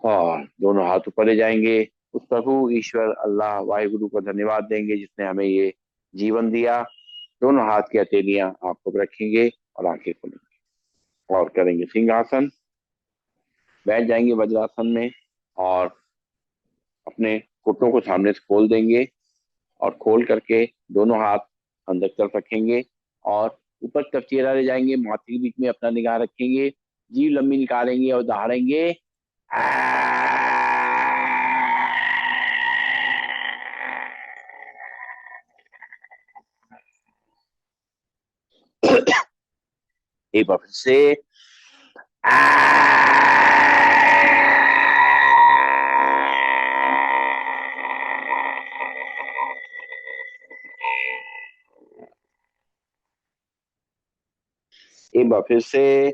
और दोनों हाथ ऊपर ले जाएंगे। उस प्रभु ईश्वर अल्लाह वाहिगुरु को धन्यवाद देंगे जिसने हमें ये जीवन दिया। दोनों हाथ की हथेलियां आपको पर रखेंगे और आंखें खोलेंगे और करेंगे सिंहासन। बैठ जाएंगे वज्रासन में और अपने घुटनों को सामने से खोल देंगे और खोल करके दोनों हाथ अंदर की तरफ रखेंगे और ऊपर की तरफ चेहरा ले जाएंगे। माथे के बीच में अपना निगाह रखेंगे। जीभ लंबी निकालेंगे और दहाड़ेंगे। एक बार फिर से। एक बार फिर से।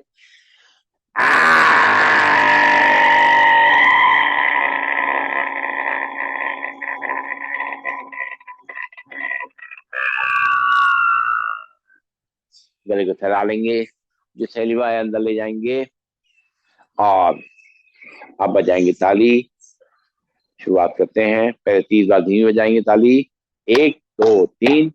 गले को फैला लेंगे, जो सैलिवा है अंदर ले जाएंगे और अब बजाएंगे ताली। शुरुआत करते हैं। पहले 30 बार धीमी बजाएंगे ताली। 1 2 3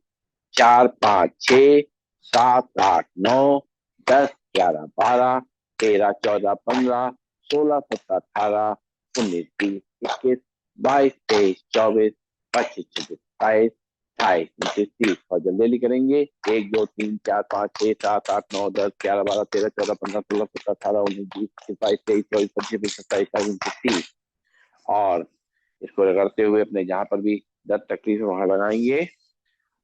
4 5 6 7 8 9 10 11 12 13 14 15 16 17 18 19 20 21 22 23 24 25 26 27 28 29 30 और जल्दी करेंगे। 1 2 3 4 5 6 7 8 9 10 11 12 13 14 15 16 17 18 19 20 21 22 23 24 25 26 27 28 29 30 और इसको रगड़ते हुए अपने जहां पर भी दर्द तकलीफ है वहां लगाएंगे।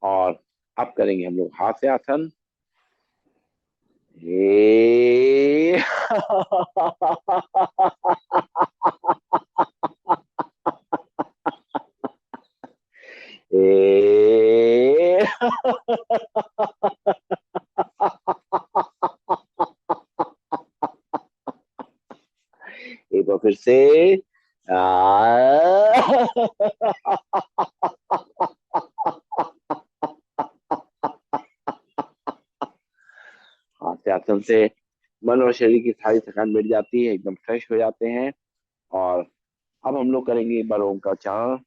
और अब करेंगे हम लोग हास्य आसन। ए ए एक बार फिर से। आ हास्यासन से मन और शरीर की सारी थकान मिट जाती है, एकदम फ्रेश हो जाते हैं। और अब हम लोग करेंगे एक बार ओम का उच्चारण,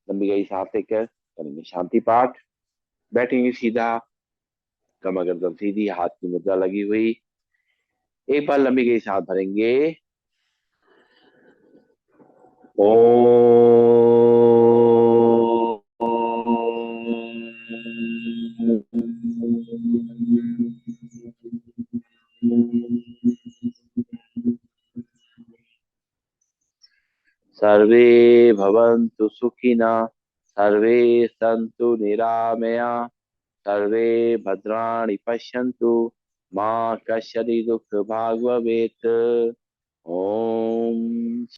लंबी गहरी सांस लेकर करेंगे शांति पाठ। बैठेंगे सीधा, कमर गर्दन सीधी, हाथ की मुद्रा लगी हुई। एक बार लंबी गहरी सांस भरेंगे। सर्वे भवन्तु सुखिनः, सर्वे सन्तु निरामया, सर्वे भद्राणि पश्यन्तु, माँ कश्चित् दुःख भाग् भवेत्। ओम